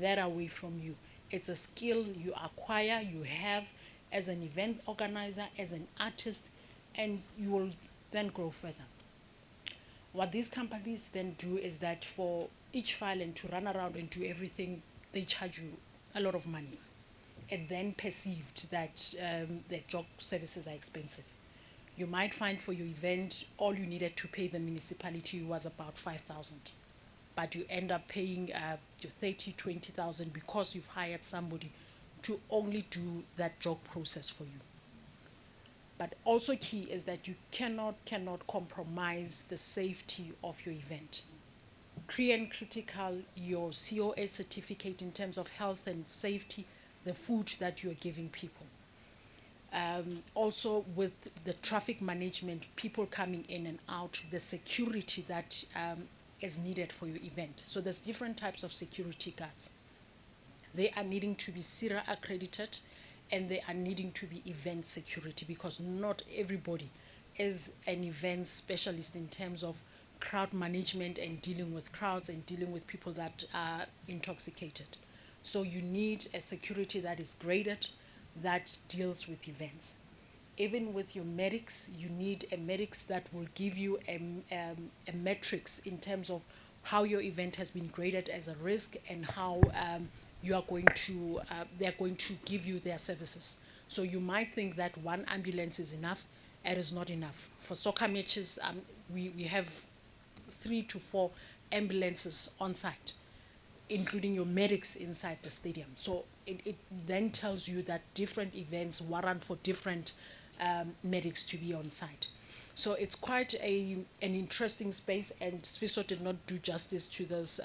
that away from you. It's a skill you acquire, you have as an event organizer, as an artist, and you will then grow further. What these companies then do is that for each file and to run around and do everything, they charge you a lot of money. And then perceived that the job services are expensive. You might find for your event, all you needed to pay the municipality was about 5,000. But you end up paying your 30, 20,000 because you've hired somebody to only do that job process for you. But also key is that you cannot compromise the safety of your event. Critical, your COA certificate in terms of health and safety, the food that you're giving people. Also with the traffic management, people coming in and out, the security that is needed for your event. So there's different types of security guards. They are needing to be CIRA accredited, and they are needing to be event security, because not everybody is an event specialist in terms of crowd management and dealing with crowds and dealing with people that are intoxicated. So you need a security that is graded, that deals with events. Even with your medics, you need a medics that will give you a metrics in terms of how your event has been graded as a risk and how you are going to, they're going to give you their services. So you might think that one ambulance is enough. It is not enough. For soccer matches, we have 3 to 4 ambulances on site, including your medics inside the stadium. So it then tells you that different events warrant for different medics to be on site. So it's quite an interesting space, and Sfiso did not do justice to this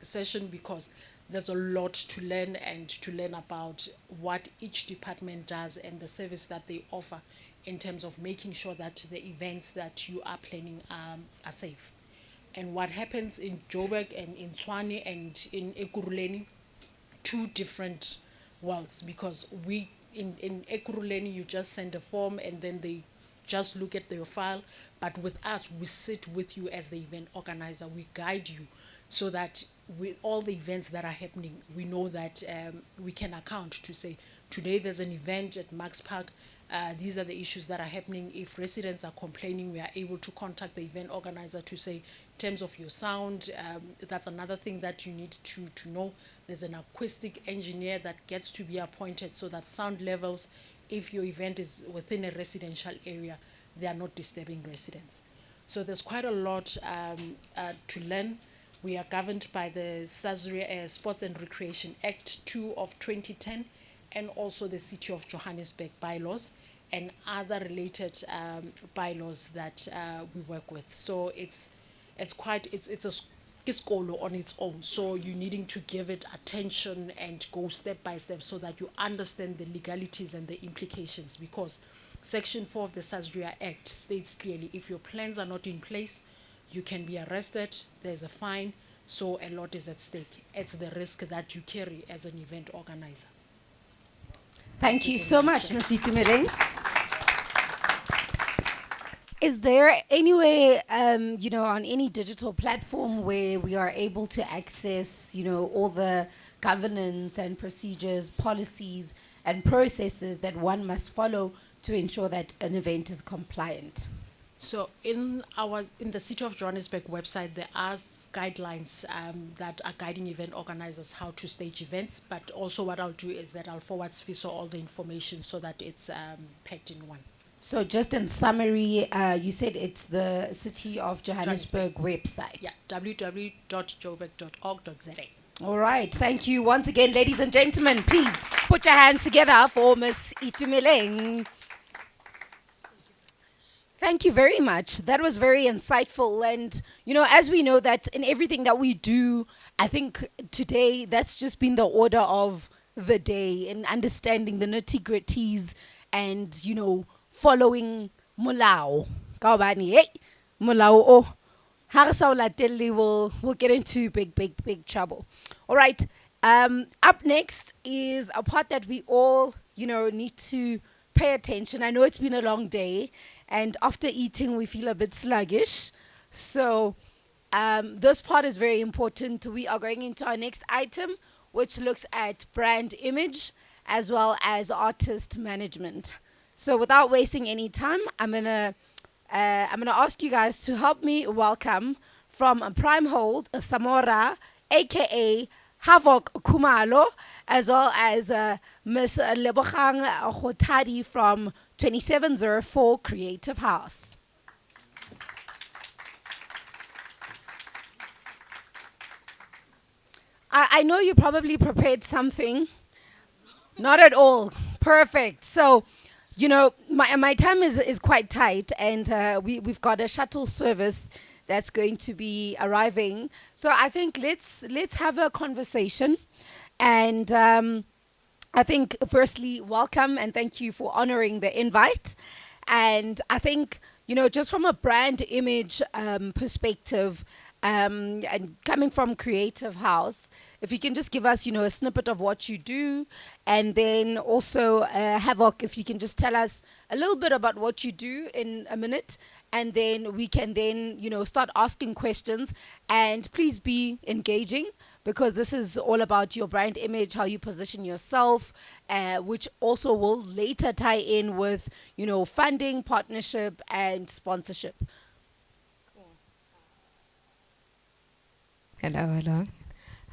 session, because there's a lot to learn, and to learn about what each department does and the service that they offer in terms of making sure that the events that you are planning are safe. And what happens in Joburg and in Tshwane and in Ekurhuleni, 2 different worlds, because we in Ekurhuleni you just send a form and then they just look at your file, but with us we sit with you as the event organizer, we guide you so that with all the events that are happening, we know that we can account to say, today there's an event at Max Park, these are the issues that are happening. If residents are complaining, we are able to contact the event organizer to say, in terms of your sound, that's another thing that you need to know. There's an acoustic engineer that gets to be appointed so that sound levels, if your event is within a residential area, they are not disturbing residents. So there's quite a lot to learn. We are governed by the SASRIA Sports and Recreation Act 2 of 2010, and also the City of Johannesburg bylaws and other related bylaws that we work with. So it's a skolo on its own. So you're needing to give it attention and go step by step so that you understand the legalities and the implications, because Section 4 of the SASRIA Act states clearly, if your plans are not in place, you can be arrested, there's a fine, so a lot is at stake. It's the risk that you carry as an event organizer. Thank you so much, Ms. Itumeleng. Is there any way, on any digital platform where we are able to access, all the governance and procedures, policies and processes that one must follow to ensure that an event is compliant? So in the City of Johannesburg website, there are guidelines that are guiding event organizers how to stage events. But also what I'll do is that I'll forward Sfiso all the information so that it's packed in one. So just in summary, you said it's the City of Johannesburg website. Yeah, www.joburg.org.za. All right. Thank you once again, ladies and gentlemen. Please put your hands together for Ms. Itumeleng. Thank you very much. That was very insightful. And, as we know that in everything that we do, I think today that's just been the order of the day, in understanding the nitty-gritties and, following mulao. Kaobani, hey, mulao oh. We'll get into big trouble. All right. Up next is a part that we all, need to pay attention. I know it's been a long day, and after eating, we feel a bit sluggish. So this part is very important. We are going into our next item, which looks at brand image as well as artist management. So without wasting any time, I'm gonna ask you guys to help me welcome from Prime Hold Samora, aka Havoc Kumalo, as well as Ms. Lebogang Khotadi from 2704 Creative House. I know you probably prepared something. Not at all. Perfect. So, my time is quite tight, and we've got a shuttle service that's going to be arriving. So I think let's have a conversation. And I think firstly, welcome and thank you for honoring the invite. And I think, just from a brand image perspective, and coming from Creative House, if you can just give us, a snippet of what you do, and then also Havoc, if you can just tell us a little bit about what you do in a minute, and then we can then, start asking questions. And please be engaging, because this is all about your brand image, how you position yourself, which also will later tie in with, funding, partnership, and sponsorship. Hello.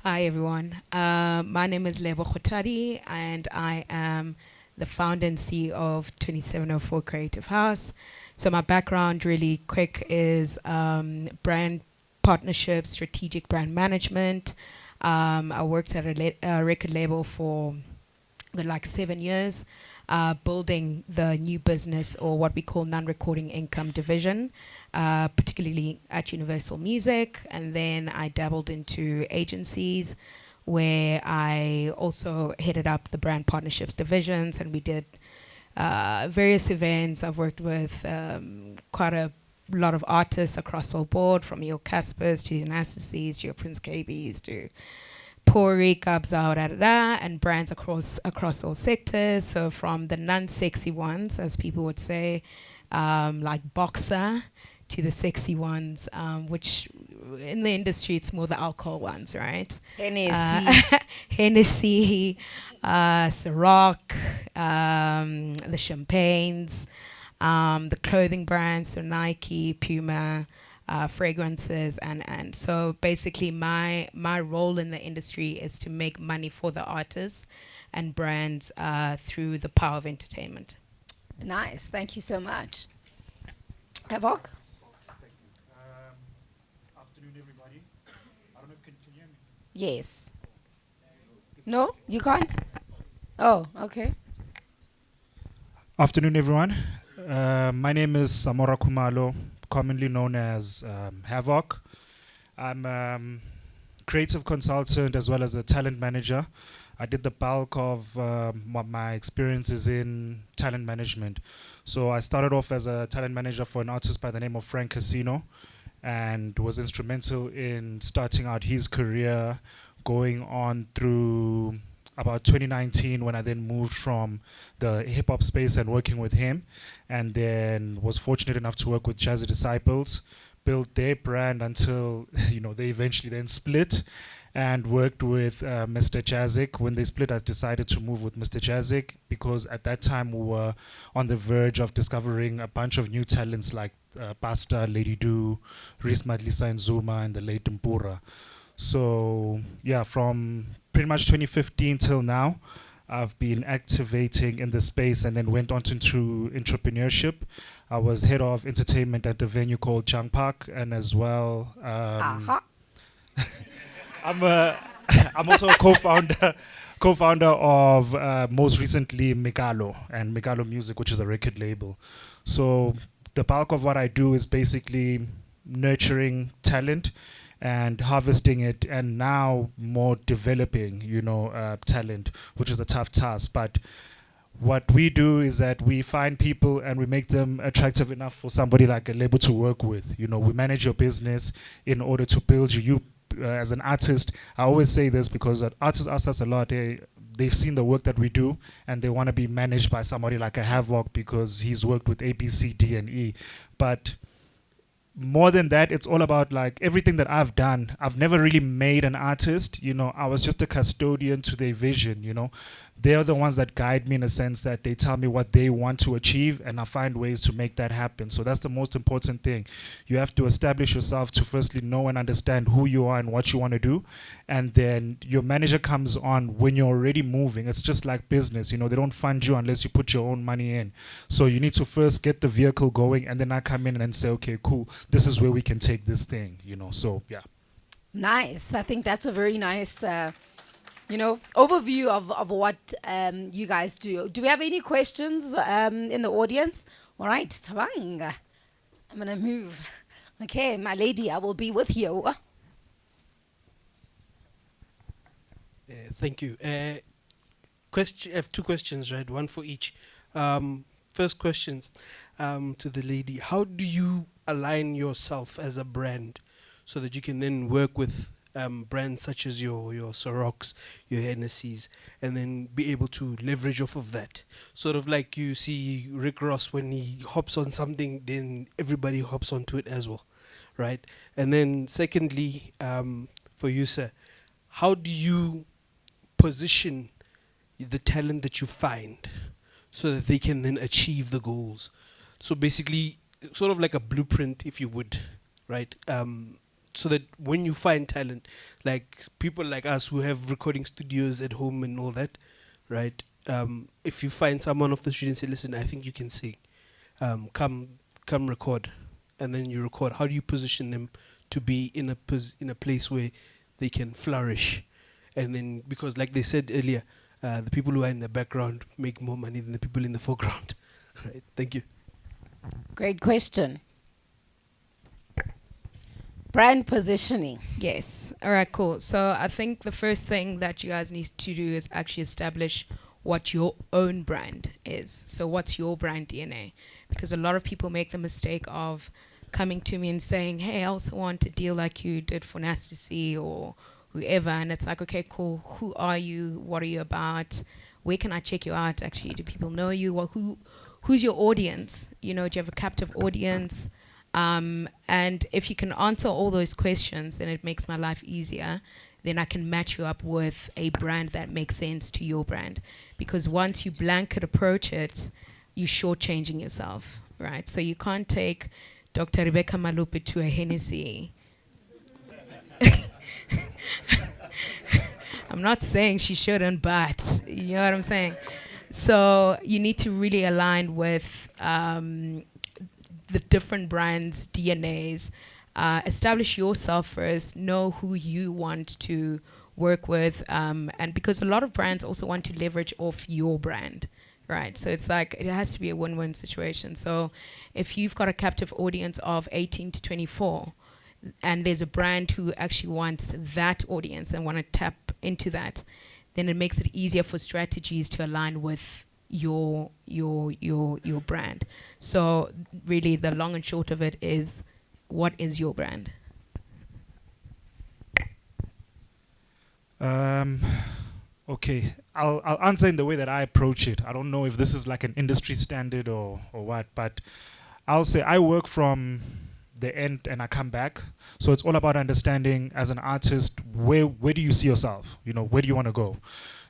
Hi, everyone. My name is Lebo Khotadi, and I am the founder and CEO of 2704 Creative House. So my background, really quick, is brand partnerships, strategic brand management. I worked at a record label for like 7 years, building the new business, or what we call non-recording income division, particularly at Universal Music. And then I dabbled into agencies, where I also headed up the brand partnerships divisions, and we did various events. I've worked with quite a lot of artists across the board, from your Caspers to your Anastasis to your Prince KBs to Pori, Kabza, da, da, da, and brands across all sectors. So from the non-sexy ones, as people would say, like Boxer, to the sexy ones, which in the industry it's more the alcohol ones, right? Hennessy, Ciroc, the champagnes, the clothing brands, so Nike, Puma, fragrances, and so basically my role in the industry is to make money for the artists and brands through the power of entertainment. Nice. Thank you so much. Havoc? Afternoon, everybody. I don't know if you can hear me. Yes. No, you can't? Oh, okay. Afternoon, everyone. My name is Samora Kumalo, commonly known as Havoc. I'm creative consultant as well as a talent manager. I did the bulk of my experiences in talent management. So I started off as a talent manager for an artist by the name of Frank Casino, and was instrumental in starting out his career, going on through about 2019 when I then moved from the hip hop space and working with him, and then was fortunate enough to work with Jazzy Disciples, built their brand until they eventually then split, and worked with Mr. Jazzik. When they split, I decided to move with Mr. Jazzik because at that time we were on the verge of discovering a bunch of new talents like Pasta, Lady Do, Reese Madlisa and Zuma, and the late Mpura. So yeah, from pretty much 2015 till now, I've been activating in the space and then went on into entrepreneurship. I was head of entertainment at a venue called Jang Park, and as well I'm also a co-founder of most recently Megalo and Megalo Music, which is a record label. So the bulk of what I do is basically nurturing talent and harvesting it, and now more developing, talent, which is a tough task. But what we do is that we find people and we make them attractive enough for somebody like a label to work with. We manage your business in order to build you. As an artist, I always say this because artists ask us a lot. They've seen the work that we do and they want to be managed by somebody like a Havoc because he's worked with A, B, C, D, and E. But more than that, it's all about like everything that I've done. I've never really made an artist, I was just a custodian to their vision, They're the ones that guide me in a sense that they tell me what they want to achieve and I find ways to make that happen. So that's the most important thing. You have to establish yourself to firstly know and understand who you are and what you want to do. And then your manager comes on when you're already moving. It's just like business, they don't fund you unless you put your own money in. So you need to first get the vehicle going and then I come in and say, okay, cool, this is where we can take this thing, So, yeah. Nice. I think that's a very nice overview of what you guys do. Do we have any questions in the audience? All right, Tabang. I'm going to move. Okay, my lady, I will be with you. Thank you. I have two questions, right? One for each. First questions to the lady. How do you align yourself as a brand so that you can then work with brands such as your Cirocs, your Hennessy's, and then be able to leverage off of that? Sort of like you see Rick Ross, when he hops on something, then everybody hops onto it as well, right? And then secondly, for you, sir, how do you position the talent that you find so that they can then achieve the goals? So basically, sort of like a blueprint, if you would, right? So that when you find talent, like people like us who have recording studios at home and all that, right? If you find someone off the street and say, listen, I think you can sing, come record, and then you record, how do you position them to be in a place where they can flourish? And then, because like they said earlier, the people who are in the background make more money than the people in the foreground. Right? Thank you. Great question. Brand positioning. Yes. All right, cool. So I think the first thing that you guys need to do is actually establish what your own brand is. So what's your brand DNA? Because a lot of people make the mistake of coming to me and saying, hey, I also want a deal like you did for Nasty C or whoever, and it's like, okay, cool, who are you, what are you about, where can I check you out? Actually, do people know you? Well, who's your audience? You know, do you have a captive audience? And if you can answer all those questions, then it makes my life easier. Then I can match you up with a brand that makes sense to your brand. Because once you blanket approach it, you're shortchanging yourself, right? So you can't take Dr. Rebecca Malupe to a Hennessy. I'm not saying she shouldn't, but you know what I'm saying? So you need to really align with the different brands' DNAs. Establish yourself first, know who you want to work with, and because a lot of brands also want to leverage off your brand, right? So it's like, it has to be a win-win situation. So if you've got a captive audience of 18 to 24, and there's a brand who actually wants that audience and want to tap into that, then it makes it easier for strategies to align with your brand. So really the long and short of it is, what is your brand? Okay, I'll answer in the way that I approach it. I don't know if this is like an industry standard or what, but I'll say I work from the end and I come back. So it's all about understanding as an artist, where do you see yourself? You know, where do you want to go?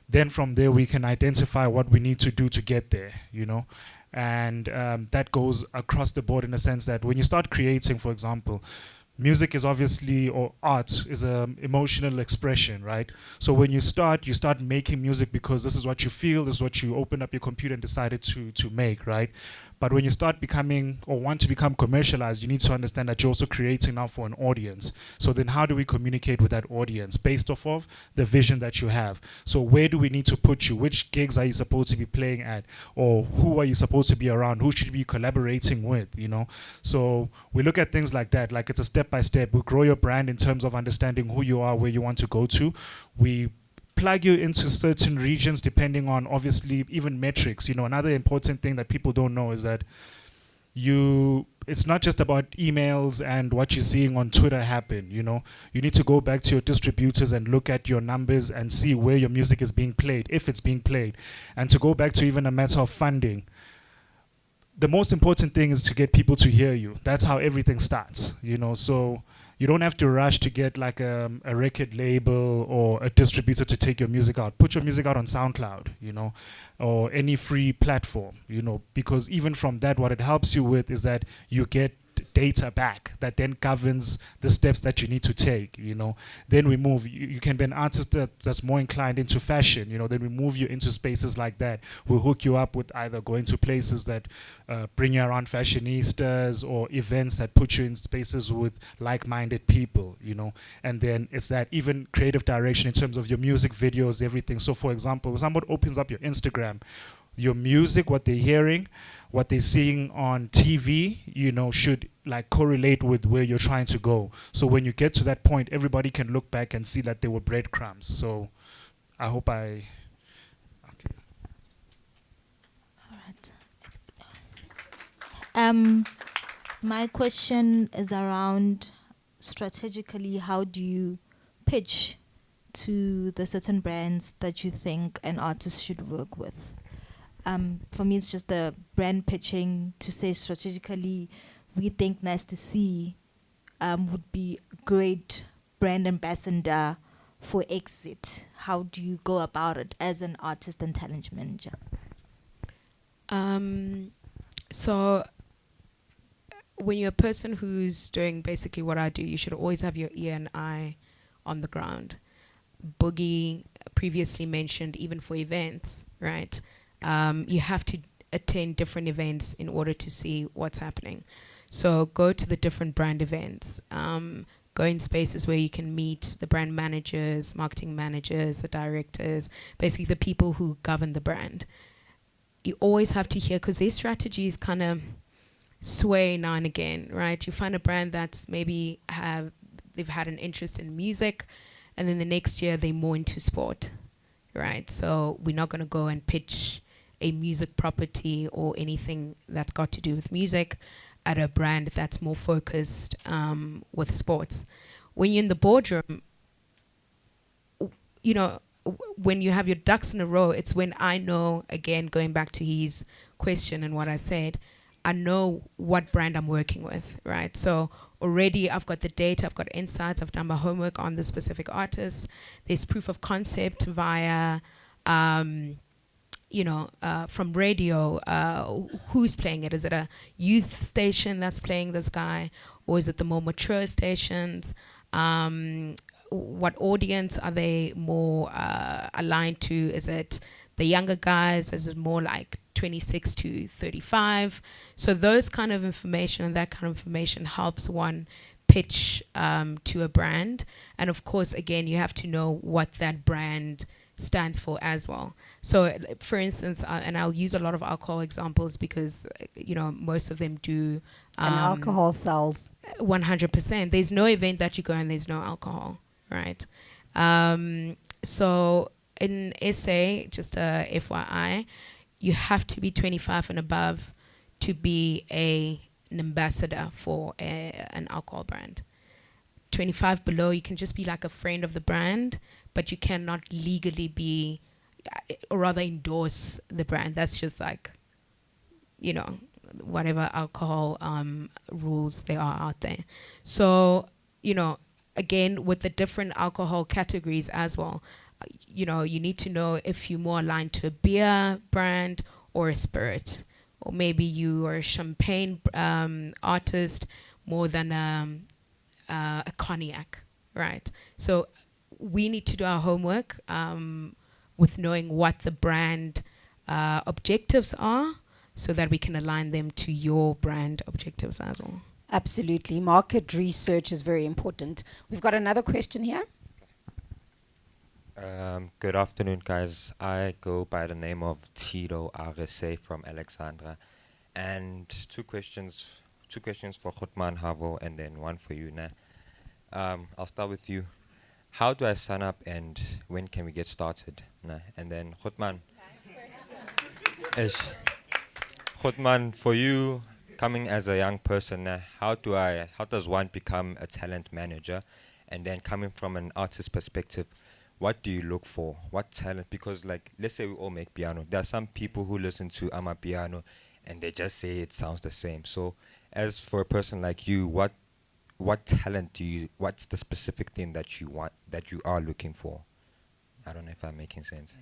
Then from there we can identify what we need to do to get there, you know. And that goes across the board in the sense that when you start creating, for example, music is obviously, or art is an emotional expression, right? So when you start making music because this is what you feel, this is what you open up your computer and decided to make, right? But when you start becoming or want to become commercialized, you need to understand that you're also creating now for an audience. So then how do we communicate with that audience based off of the vision that you have? So where do we need to put you? Which gigs are you supposed to be playing at? Or who are you supposed to be around? Who should you be collaborating with, you know? So we look at things like that, like it's a step by step. We grow your brand in terms of understanding who you are, where you want to go to. We plug you into certain regions depending on obviously even metrics. You know, another important thing that people don't know is that it's not just about emails and what you're seeing on Twitter happen, you know. You need to go back to your distributors and look at your numbers and see where your music is being played, if it's being played. And to go back to even a matter of funding, the most important thing is to get people to hear you. That's how everything starts, you know. So you don't have to rush to get like a record label or a distributor to take your music out. Put your music out on SoundCloud, you know, or any free platform, you know, because even from that, what it helps you with is that you get data back that then governs the steps that you need to take, you know. Then we move, you can be an artist that's more inclined into fashion, you know, then we move you into spaces like that. We'll hook you up with either going to places that bring you around fashionistas or events that put you in spaces with like-minded people, you know. And then it's that even creative direction in terms of your music videos, everything. So for example, if someone opens up your Instagram, your music, what they're hearing, what they're seeing on TV, you know, should like correlate with where you're trying to go. So when you get to that point, everybody can look back and see that there were breadcrumbs. So I hope okay. All right. My question is around strategically, how do you pitch to the certain brands that you think an artist should work with? For me, it's just the brand pitching to say strategically, we think Nasty C would be a great brand ambassador for Exit. How do you go about it as an artist and talent manager? So when you're a person who's doing basically what I do, you should always have your ear and eye on the ground. Boogie previously mentioned, even for events, right? You have to attend different events in order to see what's happening. So go to the different brand events. Go in spaces where you can meet the brand managers, marketing managers, the directors, basically the people who govern the brand. You always have to hear, because their strategies kind of sway now and again, right? You find a brand that's maybe they've had an interest in music, and then the next year they're more into sport, right? So we're not going to go and pitch a music property or anything that's got to do with music at a brand that's more focused with sports. When you're in the boardroom, when you have your ducks in a row, it's when I know, again, going back to his question and what I said, I know what brand I'm working with, right? So already I've got the data, I've got insights, I've done my homework on the specific artists. There's proof of concept via, from radio, who's playing it? Is it a youth station that's playing this guy? Or is it the more mature stations? What audience are they more aligned to? Is it the younger guys? Is it more like 26 to 35? So those kind of information and that kind of information helps one pitch to a brand. And of course, again, you have to know what that brand stands for as well. So for instance, and I'll use a lot of alcohol examples because, most of them do. And alcohol sells. 100%. There's no event that you go and there's no alcohol, right? So in SA, just a FYI, you have to be 25 and above to be an ambassador for an alcohol brand. 25 below, you can just be like a friend of the brand, but you cannot legally be, or rather endorse the brand. That's just like, whatever alcohol rules there are out there. So, again, with the different alcohol categories as well, you need to know if you're more aligned to a beer brand or a spirit, or maybe you are a champagne artist more than a cognac, right? So we need to do our homework with knowing what the brand objectives are so that we can align them to your brand objectives as well. Absolutely. Market research is very important. We've got another question here. Good afternoon, guys. I go by the name of Tito RSA from Alexandra. And two questions for Khotman, Havo, and then one for you, Nah. I'll start with you. How do I sign up and when can we get started? Nah. And then Khotman. Khotman, for you, coming as a young person, how does one become a talent manager? And then coming from an artist perspective, what do you look for? What talent? Because let's say we all make piano. There are some people who listen to Amapiano and they just say it sounds the same. So as for a person like you, what talent what's the specific thing that you want, that you are looking for? I don't know if I'm making sense.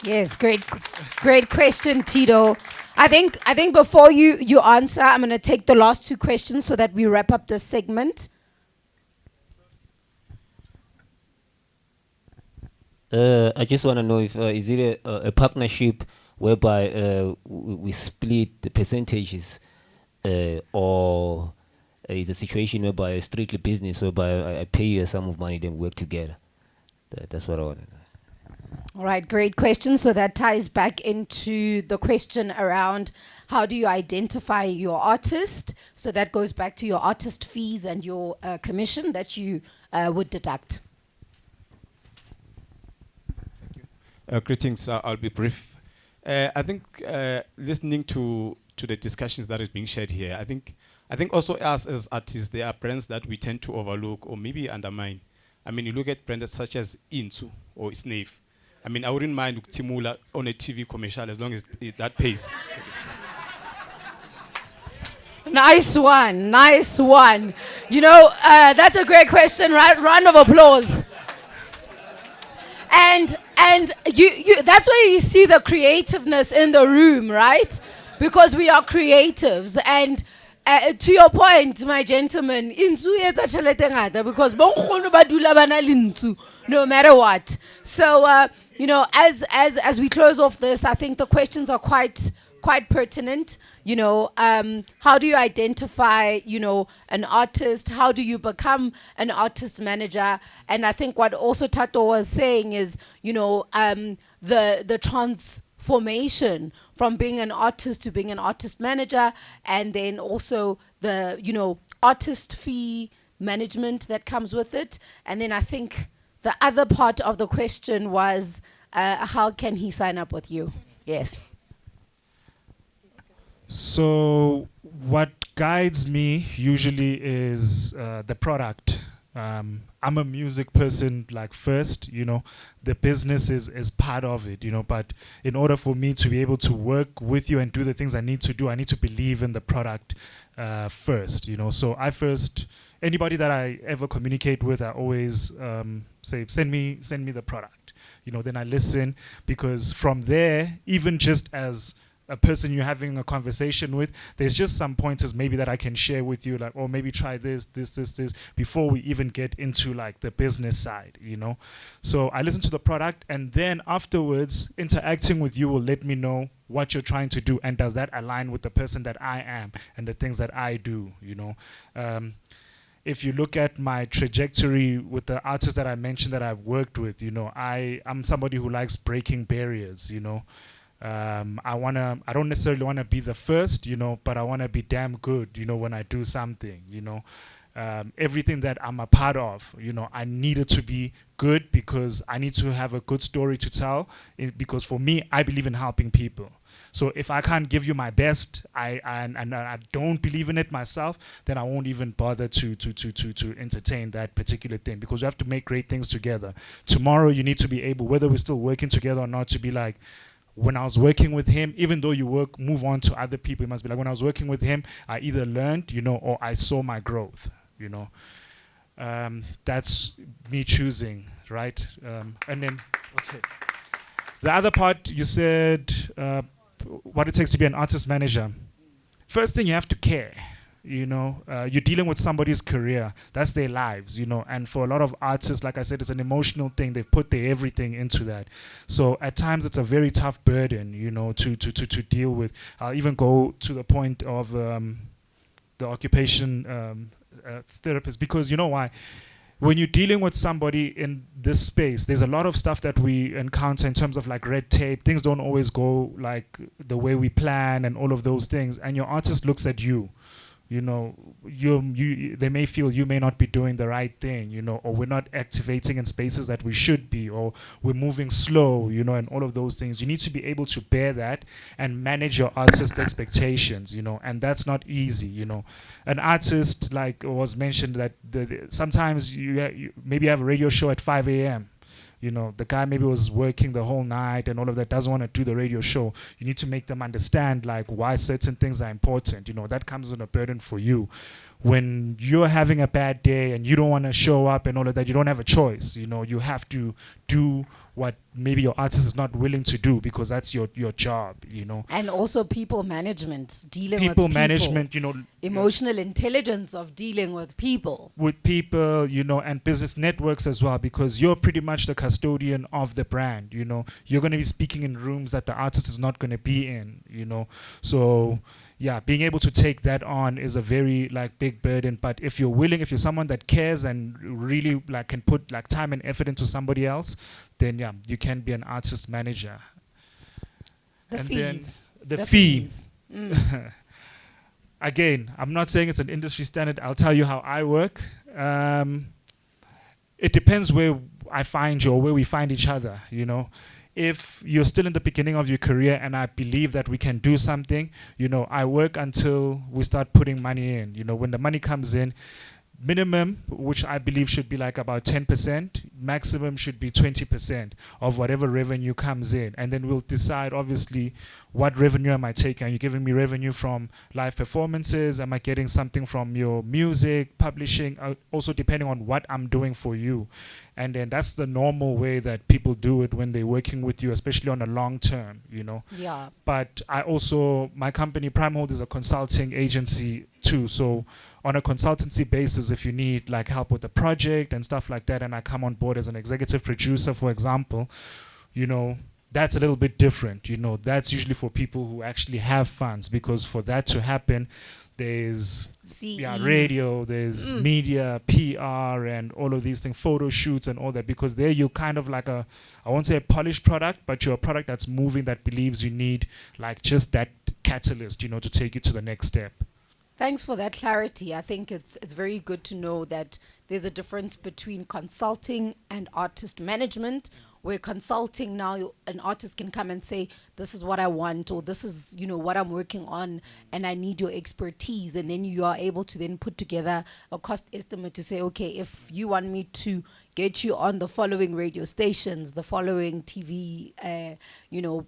Yes, great question, Tito. I think before you answer, I'm going to take the last two questions so that we wrap up this segment. I just want to know if is it a partnership whereby we split the percentages, or is a situation whereby a strictly business whereby I pay you a sum of money, then work together? That's what I want to know. All right, great question. So that ties back into the question around how do you identify your artist? So that goes back to your artist fees and your commission that you would deduct. Greetings. I'll be brief. I think listening to the discussions that is being shared here, I think also us as artists, there are brands that we tend to overlook or maybe undermine. I mean, you look at brands such as Insu or Snave. I mean, I wouldn't mind Timula on a TV commercial as long as that pays. Nice one. That's a great question, right? Round of applause. And you that's where you see the creativeness in the room, right? Because we are creatives. And to your point, my gentlemen, because no matter what. So as we close off this, I think the questions are quite pertinent. How do you identify, an artist? How do you become an artist manager? And I think what also Tato was saying is, the transformation from being an artist to being an artist manager, and then also the, artist fee management that comes with it. And then I think the other part of the question was, how can he sign up with you? Yes. So what guides me usually is the product, I'm a music person, like, first, the business is part of it, but in order for me to be able to work with you and do the things I need to do, I need to believe in the product first, so anybody that I ever communicate with, I always say, send me the product, then I listen, because from there, even just as a person you're having a conversation with, there's just some pointers maybe that I can share with you, like, oh, maybe try this, before we even get into like the business side, So I listen to the product, and then afterwards, interacting with you will let me know what you're trying to do, and does that align with the person that I am and the things that I do, If you look at my trajectory with the artists that I mentioned that I've worked with, I'm somebody who likes breaking barriers, I don't necessarily want to be the first, but I want to be damn good, when I do something, everything that I'm a part of, I need it to be good, because I need to have a good story to tell, because for me, I believe in helping people. So if I can't give you my best, and I don't believe in it myself, then I won't even bother to entertain that particular thing, because we have to make great things together. Tomorrow you need to be able, whether we're still working together or not, to be like, when I was working with him, even though you move on to other people, it must be like, when I was working with him, I either learned, or I saw my growth, That's me choosing, right? And then, okay. The other part, you said, what it takes to be an artist manager. First thing, you have to care. You're dealing with somebody's career. That's their lives, And for a lot of artists, like I said, it's an emotional thing. They put their everything into that. So at times, it's a very tough burden, to deal with. I'll even go to the point of the occupation therapist, because you know why? When you're dealing with somebody in this space, there's a lot of stuff that we encounter in terms of like red tape. Things don't always go like the way we plan and all of those things. And your artist looks at you. They may feel you may not be doing the right thing, or we're not activating in spaces that we should be, or we're moving slow, and all of those things. You need to be able to bear that and manage your artist expectations, and that's not easy, An artist, like was mentioned, that sometimes you maybe have a radio show at 5 a.m. The guy maybe was working the whole night and all of that, doesn't want to do the radio show. You need to make them understand like why certain things are important. That comes as a burden for you. When you're having a bad day and you don't want to show up and all of that, you don't have a choice. You have to do what maybe your artist is not willing to do, because that's your job, And also people management, dealing with people people. management, Emotional intelligence of dealing with people. And business networks as well, because you're pretty much the custodian of the brand, You're going to be speaking in rooms that the artist is not going to be in, So yeah, being able to take that on is a very like big burden. But if you're willing, if you're someone that cares and really like can put like time and effort into somebody else, then yeah, you can be an artist manager. The and fees. Then the fees. Again, I'm not saying it's an industry standard. I'll tell you how I work. It depends where I find you or where we find each other, If you're still in the beginning of your career and I believe that we can do something, I work until we start putting money in. When the money comes in, minimum, which I believe should be like about 10%, maximum should be 20% of whatever revenue comes in. And then we'll decide, obviously, what revenue am I taking? Are you giving me revenue from live performances? Am I getting something from your music, publishing? Also depending on what I'm doing for you. And then that's the normal way that people do it when they're working with you, especially on a long term, Yeah. But my company, Primehold, is a consulting agency too. So on a consultancy basis, if you need like help with the project and stuff like that, and I come on board as an executive producer, for example, that's a little bit different. That's usually for people who actually have funds, because for that to happen, there's radio, there's media, PR, and all of these things, photo shoots and all that, because there you're kind of like I won't say a polished product, but you're a product that's moving, that believes you need like just that catalyst, to take you to the next step. Thanks for that clarity. I think it's very good to know that there's a difference between consulting and artist management, where consulting now, an artist can come and say, this is what I want, or this is, what I'm working on, and I need your expertise. And then you are able to then put together a cost estimate to say, okay, if you want me to get you on the following radio stations, the following TV,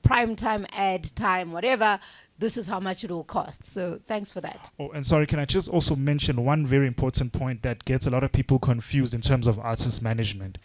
prime time, ad time, whatever, this is how much it will cost. So thanks for that. Oh, and sorry, can I just also mention one very important point that gets a lot of people confused in terms of artist management.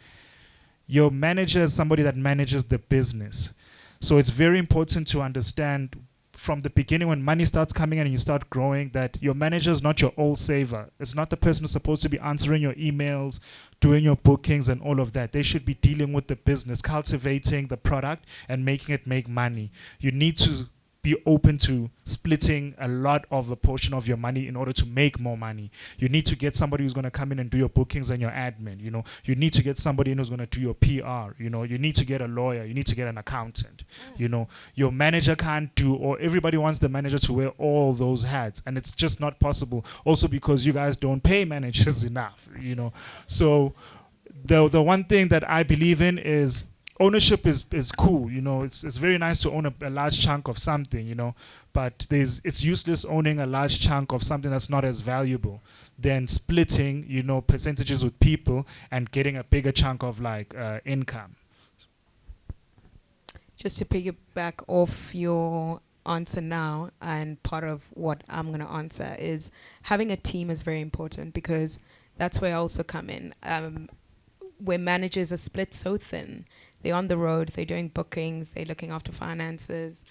Your manager is somebody that manages the business. So it's very important to understand from the beginning, when money starts coming in and you start growing, that your manager is not your all saver. It's not the person who's supposed to be answering your emails, doing your bookings and all of that. They should be dealing with the business, cultivating the product and making it make money. You need to be open to splitting a lot of a portion of your money in order to make more money. You need to get somebody who's going to come in and do your bookings and your admin. You need to get somebody in who's going to do your PR. You need to get a lawyer. You need to get an accountant. Your manager can't do, or everybody wants the manager to wear all those hats, and it's just not possible. Also because you guys don't pay managers enough. So the one thing that I believe in is ownership is cool. It's very nice to own a large chunk of something, but it's useless owning a large chunk of something that's not as valuable than splitting, percentages with people and getting a bigger chunk of income. Just to piggyback off your answer now, and part of what I'm going to answer is having a team is very important, because that's where I also come in. Where managers are split so thin, they're on the road, they're doing bookings, they're looking after finances,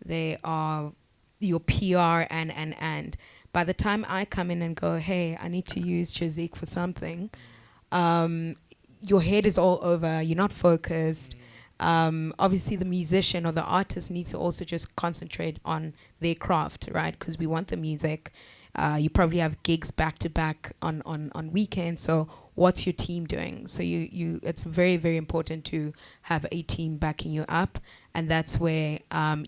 they are your PR and. By the time I come in and go, hey, I need to use Chazik for something, your head is all over, you're not focused. Obviously, the musician or the artist needs to also just concentrate on their craft, right? Because we want the music. You probably have gigs back to back on weekends, so what's your team doing? So it's very, very important to have a team backing you up, and that's where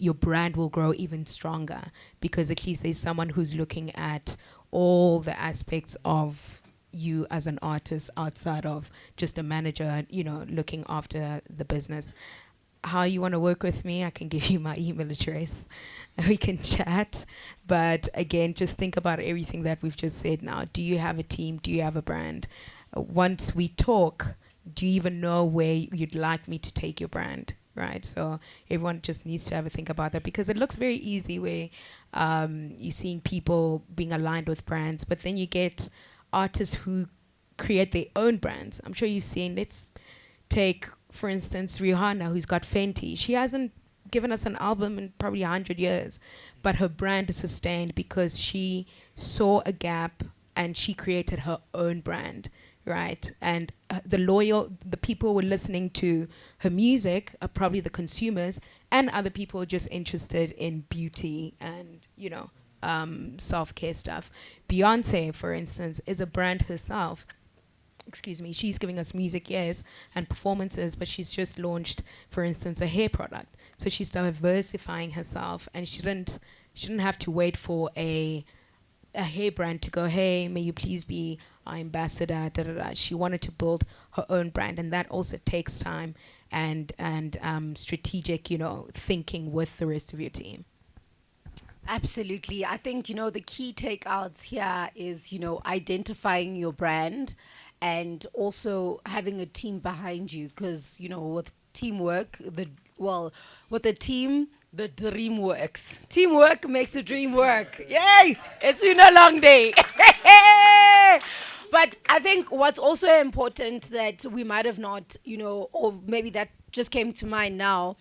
your brand will grow even stronger, because at least there's someone who's looking at all the aspects of you as an artist outside of just a manager, looking after the business. How you want to work with me, I can give you my email address. We can chat. But again, just think about everything that we've just said now. Do you have a team? Do you have a brand? Once we talk, do you even know where you'd like me to take your brand? Right? So everyone just needs to have a think about that, because it looks very easy where you're seeing people being aligned with brands, but then you get artists who create their own brands. I'm sure you've seen, let's take, for instance, Rihanna, who's got Fenty. She hasn't given us an album in probably 100 years, but her brand is sustained because she saw a gap and she created her own brand, right? And the people who were listening to her music are probably the consumers, and other people just interested in beauty and, self-care stuff. Beyonce, for instance, is a brand herself. Excuse me, she's giving us music, yes, and performances, but she's just launched, for instance, a hair product. So she's diversifying herself, and she didn't have to wait for a hair brand to go, hey, may you please be our ambassador, da da da. She wanted to build her own brand, and that also takes time and strategic, thinking with the rest of your team. Absolutely. I think, the key takeouts here is, identifying your brand and also having a team behind you, because, with teamwork, with a team, the dream works. Teamwork makes the dream work. Yay! It's been a long day. But I think what's also important that we might have not, or maybe that just came to mind now,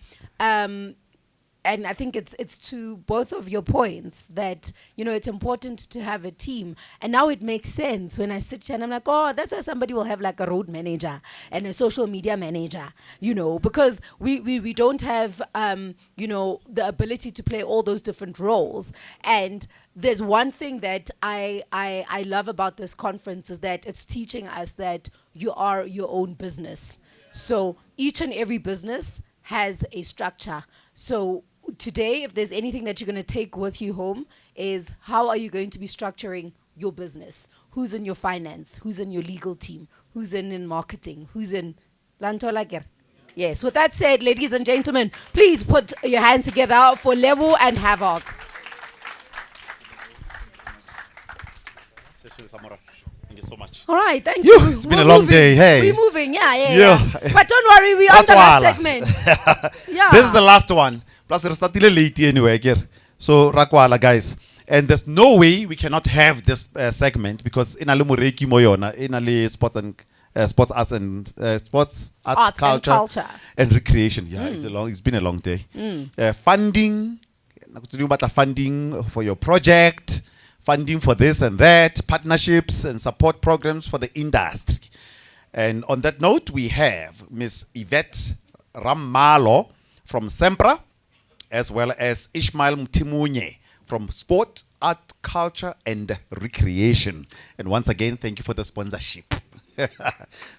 and I think it's to both of your points that, it's important to have a team. And now it makes sense when I sit here and I'm like, oh, that's why somebody will have like a road manager and a social media manager, because we don't have, the ability to play all those different roles. And there's one thing that I love about this conference is that it's teaching us that you are your own business. So each and every business has a structure. So today, if there's anything that you're going to take with you home, is how are you going to be structuring your business? Who's in your finance? Who's in your legal team? Who's in marketing? Who's in Lantolager? Yes, with that said, ladies and gentlemen, please put your hands together for Level and Havoc. Thank you so much. All right, thank Phew, you. it's been a long day, hey. We're moving, yeah. Yeah. But don't worry, we're on the last segment. Yeah. This is the last one. Plus, we're starting late anyway. So, Rakwala, guys. And there's no way we cannot have this segment because in Alumureki Moyona, in Ali sports and sports arts and sports arts culture and recreation. Yeah, it's been a long day. Funding for your project, funding for this and that, partnerships and support programs for the industry. And on that note, we have Miss Yvette Ramalo from Sempra, as well as Ishmael Mtimunye from Sport, Art, Culture and Recreation. And once again, thank you for the sponsorship.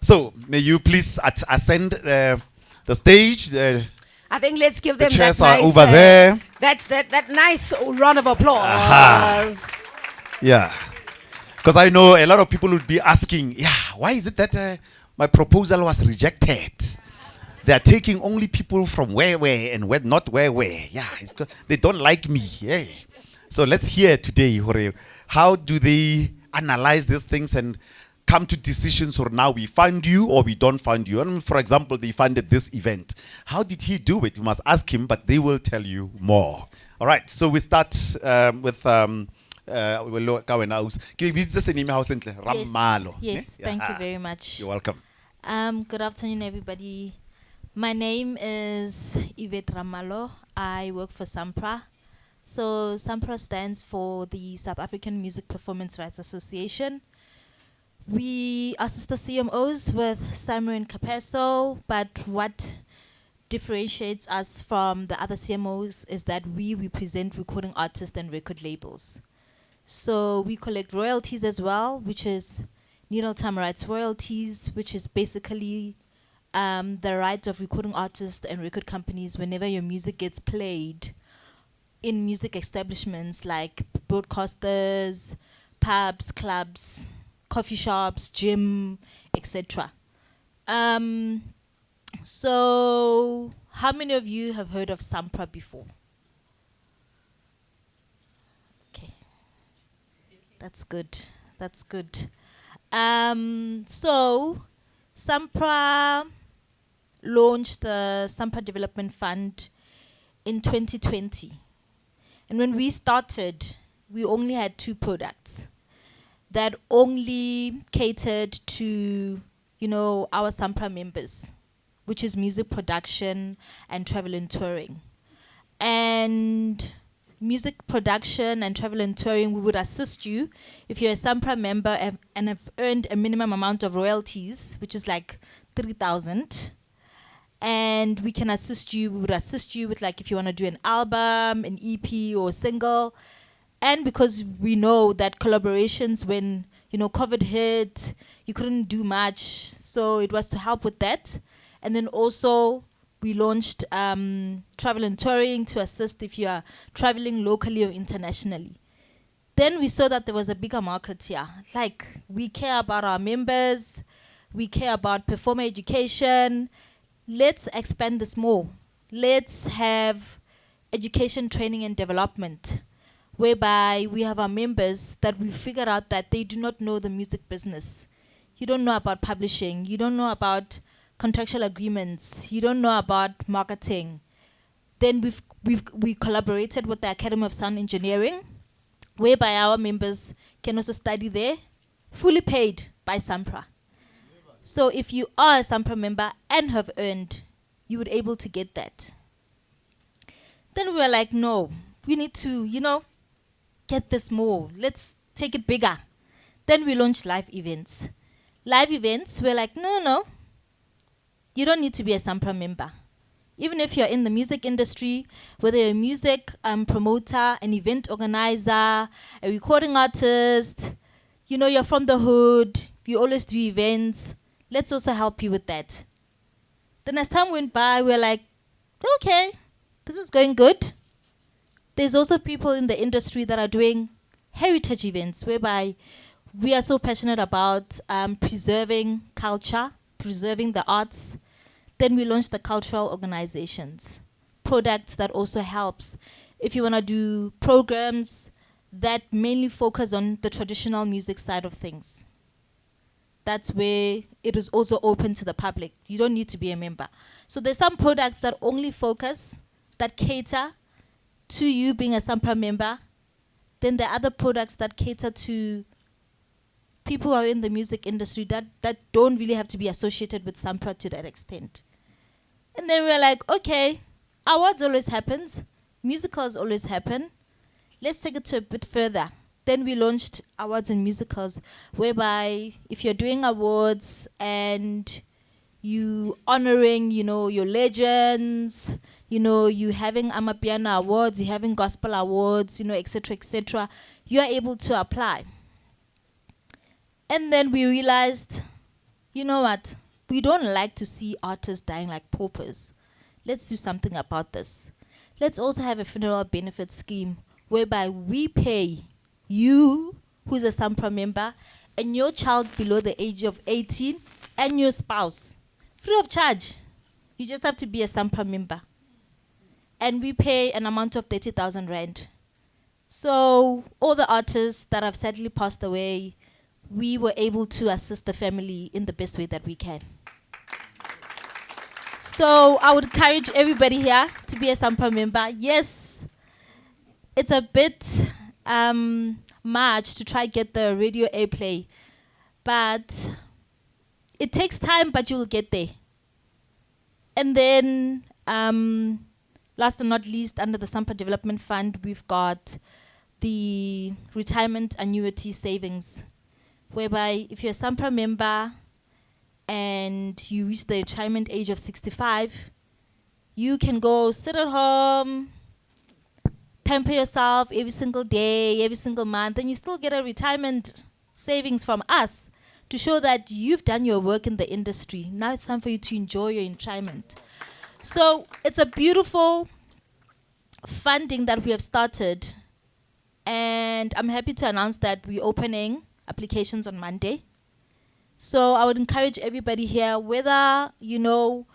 So, may you please ascend the stage. I think let's give them the chairs that nice, are over there. That's that nice round of applause. Yeah. Because I know a lot of people would be asking, why is it that my proposal was rejected? They are taking only people from where and where not where. Yeah, it's because they don't like me. Yeah. So let's hear today, how do they analyze these things and come to decisions, or now we fund you or we don't fund you. And for example, they funded this event. How did he do it? You must ask him, but they will tell you more. All right, so we start with Ramalo. Yes, thank you very much. You're welcome. Good afternoon, everybody. My name is Yvette Ramalo. I work for SAMPRA. So SAMPRA stands for the South African Music Performance Rights Association. We assist the CMOs with SAMRO and Capeso, but what differentiates us from the other CMOs is that we represent recording artists and record labels. So we collect royalties as well, which is needle time rights royalties, which is basically the rights of recording artists and record companies whenever your music gets played in music establishments like broadcasters, pubs, clubs, coffee shops, gym, etc. So how many of you have heard of SAMPRA before? Okay, that's good. That's good. So SAMPRA launched the SAMPRA Development Fund in 2020. And when we started, we only had 2 products that only catered to, our SAMPRA members, which is music production and travel and touring. And music production and travel and touring, we would assist you if you're a SAMPRA member and have earned a minimum amount of royalties, which is like 3,000. And we would assist you with, like, if you want to do an album, an EP or a single. And because we know that collaborations, when, COVID hit, you couldn't do much. So it was to help with that. And then also we launched travel and touring to assist if you are traveling locally or internationally. Then we saw that there was a bigger market here. Like, we care about our members. We care about performer education. Let's expand this more. Let's have education, training, and development, whereby we have our members that we figured out that they do not know the music business. You don't know about publishing. You don't know about contractual agreements. You don't know about marketing. Then we collaborated with the Academy of Sound Engineering, whereby our members can also study there, fully paid by SAMPRA. So if you are a SAMPRA member and have earned, you would able to get that. Then we were like, no, we need to, get this more. Let's take it bigger. Then we launched live events. Live events, we're like, no. You don't need to be a SAMPRA member. Even if you're in the music industry, whether you're a music promoter, an event organizer, a recording artist, you're from the hood, you always do events, let's also help you with that. Then as time went by, we're like, okay, this is going good. There's also people in the industry that are doing heritage events, whereby we are so passionate about preserving culture, preserving the arts. Then we launched the cultural organizations, products that also helps. If you want to do programs that mainly focus on the traditional music side of things, that's where it is also open to the public. You don't need to be a member. So there's some products that only focus, that cater to you being a SAMPRA member. Then there are other products that cater to people who are in the music industry that don't really have to be associated with SAMPRA to that extent. And then we're like, okay, awards always happens, musicals always happen. Let's take it to a bit further. Then we launched awards and musicals, whereby if you're doing awards and you honoring, your legends, you having Amapiano awards, you having gospel awards, etc., you are able to apply. And then we realized, you know what? We don't like to see artists dying like paupers. Let's do something about this. Let's also have a funeral benefit scheme whereby we pay you, who's a SAMPRA member, and your child below the age of 18, and your spouse, free of charge. You just have to be a SAMPRA member. And we pay an amount of 30,000 rand. So all the artists that have sadly passed away, we were able to assist the family in the best way that we can. So I would encourage everybody here to be a SAMPRA member. Yes, it's a bit much to try get the radio airplay, but it takes time, but you'll get there. And then last and not least, under the SAMPRA Development Fund, we've got the retirement annuity savings, whereby if you're a SAMPRA member and you reach the retirement age of 65, you can go sit at home, pamper yourself every single day, every single month, and you still get a retirement savings from us to show that you've done your work in the industry. Now it's time for you to enjoy your retirement. So it's a beautiful funding that we have started, and I'm happy to announce that we're opening applications on Monday. So I would encourage everybody here, whether you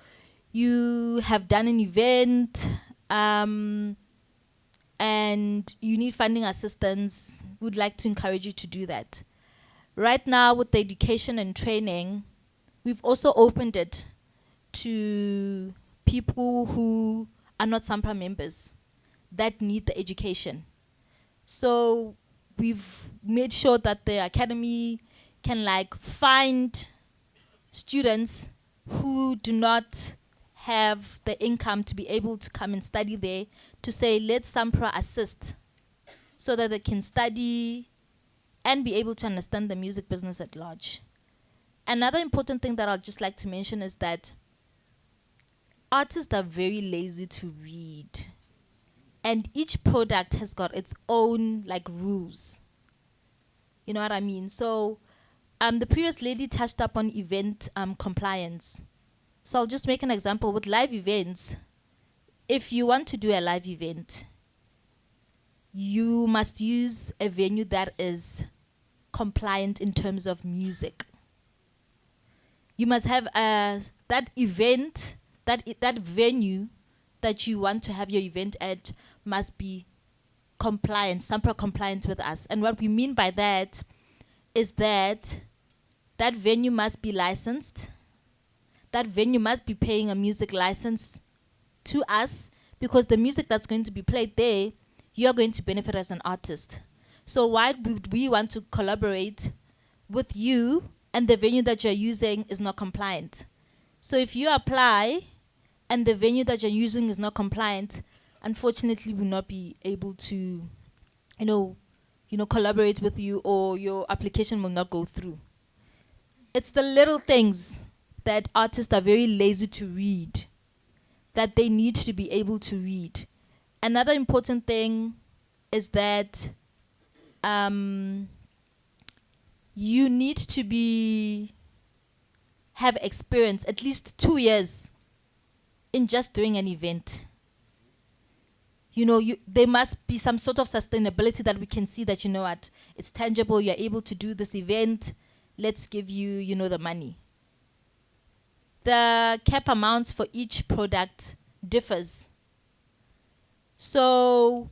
have done an event and you need funding assistance, we'd like to encourage you to do that. Right now, with the education and training, we've also opened it to people who are not SAMPRA members that need the education. So we've made sure that the academy can find students who do not have the income to be able to come and study there, to say, let SAMPRA assist so that they can study and be able to understand the music business at large. Another important thing that I'd just like to mention is that artists are very lazy to read, and each product has got its own rules. You know what I mean? So the previous lady touched up on event compliance. So I'll just make an example with live events. If you want to do a live event, you must use a venue that is compliant in terms of music. You must have that event, that venue that you want to have your event at must be compliant, SAMPRA compliant with us. And what we mean by that is that that venue must be licensed. That venue must be paying a music license to us, because the music that's going to be played there, you're going to benefit as an artist. So why would we want to collaborate with you and the venue that you're using is not compliant? So if you apply and the venue that you're using is not compliant, unfortunately we'll not be able to, collaborate with you, or your application will not go through. It's the little things that artists are very lazy to read, that they need to be able to read. Another important thing is that you need to have experience, at least 2 years, in just doing an event. There must be some sort of sustainability that we can see that, it's tangible, you're able to do this event, let's give you, the money. the cap amounts for each product differs. So,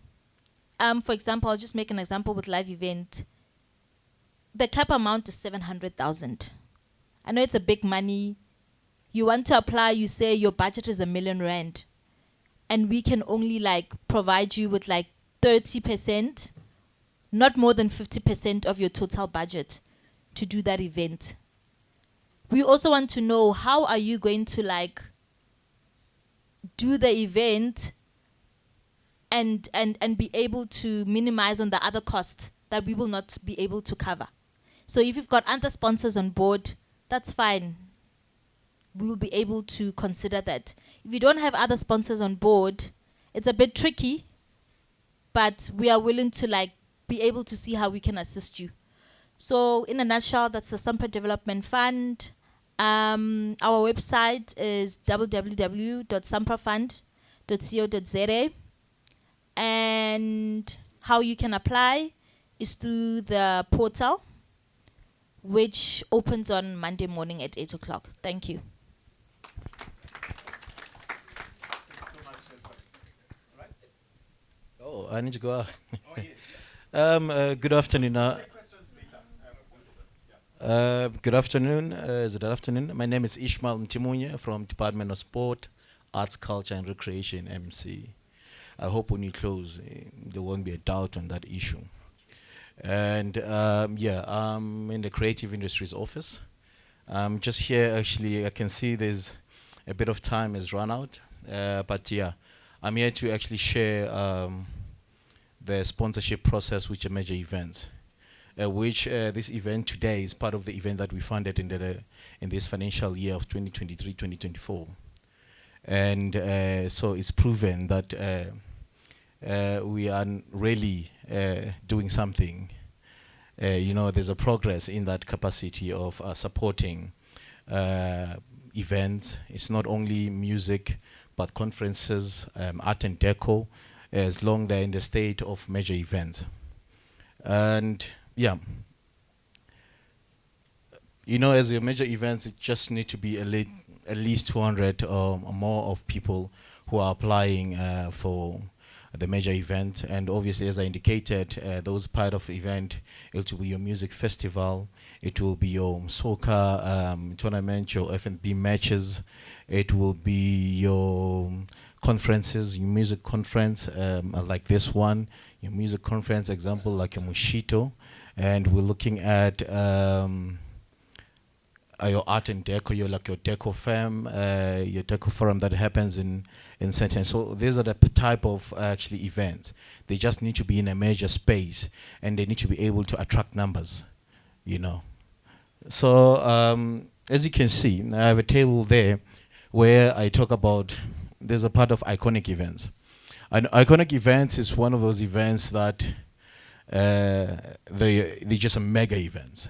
for example, I'll just make an example with live event. The cap amount is 700,000. I know it's a big money. You want to apply, you say your budget is R1,000,000, and we can only like provide you with like 30%, not more than 50% of your total budget to do that event. We also want to know, how are you going to like do the event and be able to minimize on the other costs that we will not be able to cover. So if you've got other sponsors on board, that's fine. We will be able to consider that. If you don't have other sponsors on board, it's a bit tricky, but we are willing to like be able to see how we can assist you. So in a nutshell, that's the Sampa Development Fund. Our website is www.samprafund.co.za, and how you can apply is through the portal, which opens on Monday morning at 8 o'clock. Thank you. Oh, I need to go out. Good afternoon. Good afternoon. Is it afternoon? My name is Ishmael Mtimunye from Department of Sport, Arts, Culture and Recreation, MC. I hope when you close, there won't be a doubt on that issue. And yeah, I'm in the Creative Industries Office. Just here, actually, I can see there's a bit of time has run out. But yeah, I'm here to actually share the sponsorship process with the major events. Which this event today is part of the event that we funded in this financial year of 2023-2024. And so it's proven that we are really doing something. You know, there's a progress in that capacity of supporting events. It's not only music, but conferences, art and deco, as long they're in the state of major events. And yeah, you know, as your major events, it just need to be at least 200 or more of people who are applying for the major event. And obviously, as I indicated, those part of the event, it will be your music festival, it will be your soccer tournament, your F&B matches, it will be your conferences, your music conference, like this one, your music conference example, like a Mushito. And we're looking at your art and deco, your deco forum that happens in Sandton. So these are the type of actually events. They just need to be in a major space, and they need to be able to attract numbers, you know. So as you can see, I have a table there where I talk about, there's a part of iconic events. And iconic events is one of those events that they're just a mega events.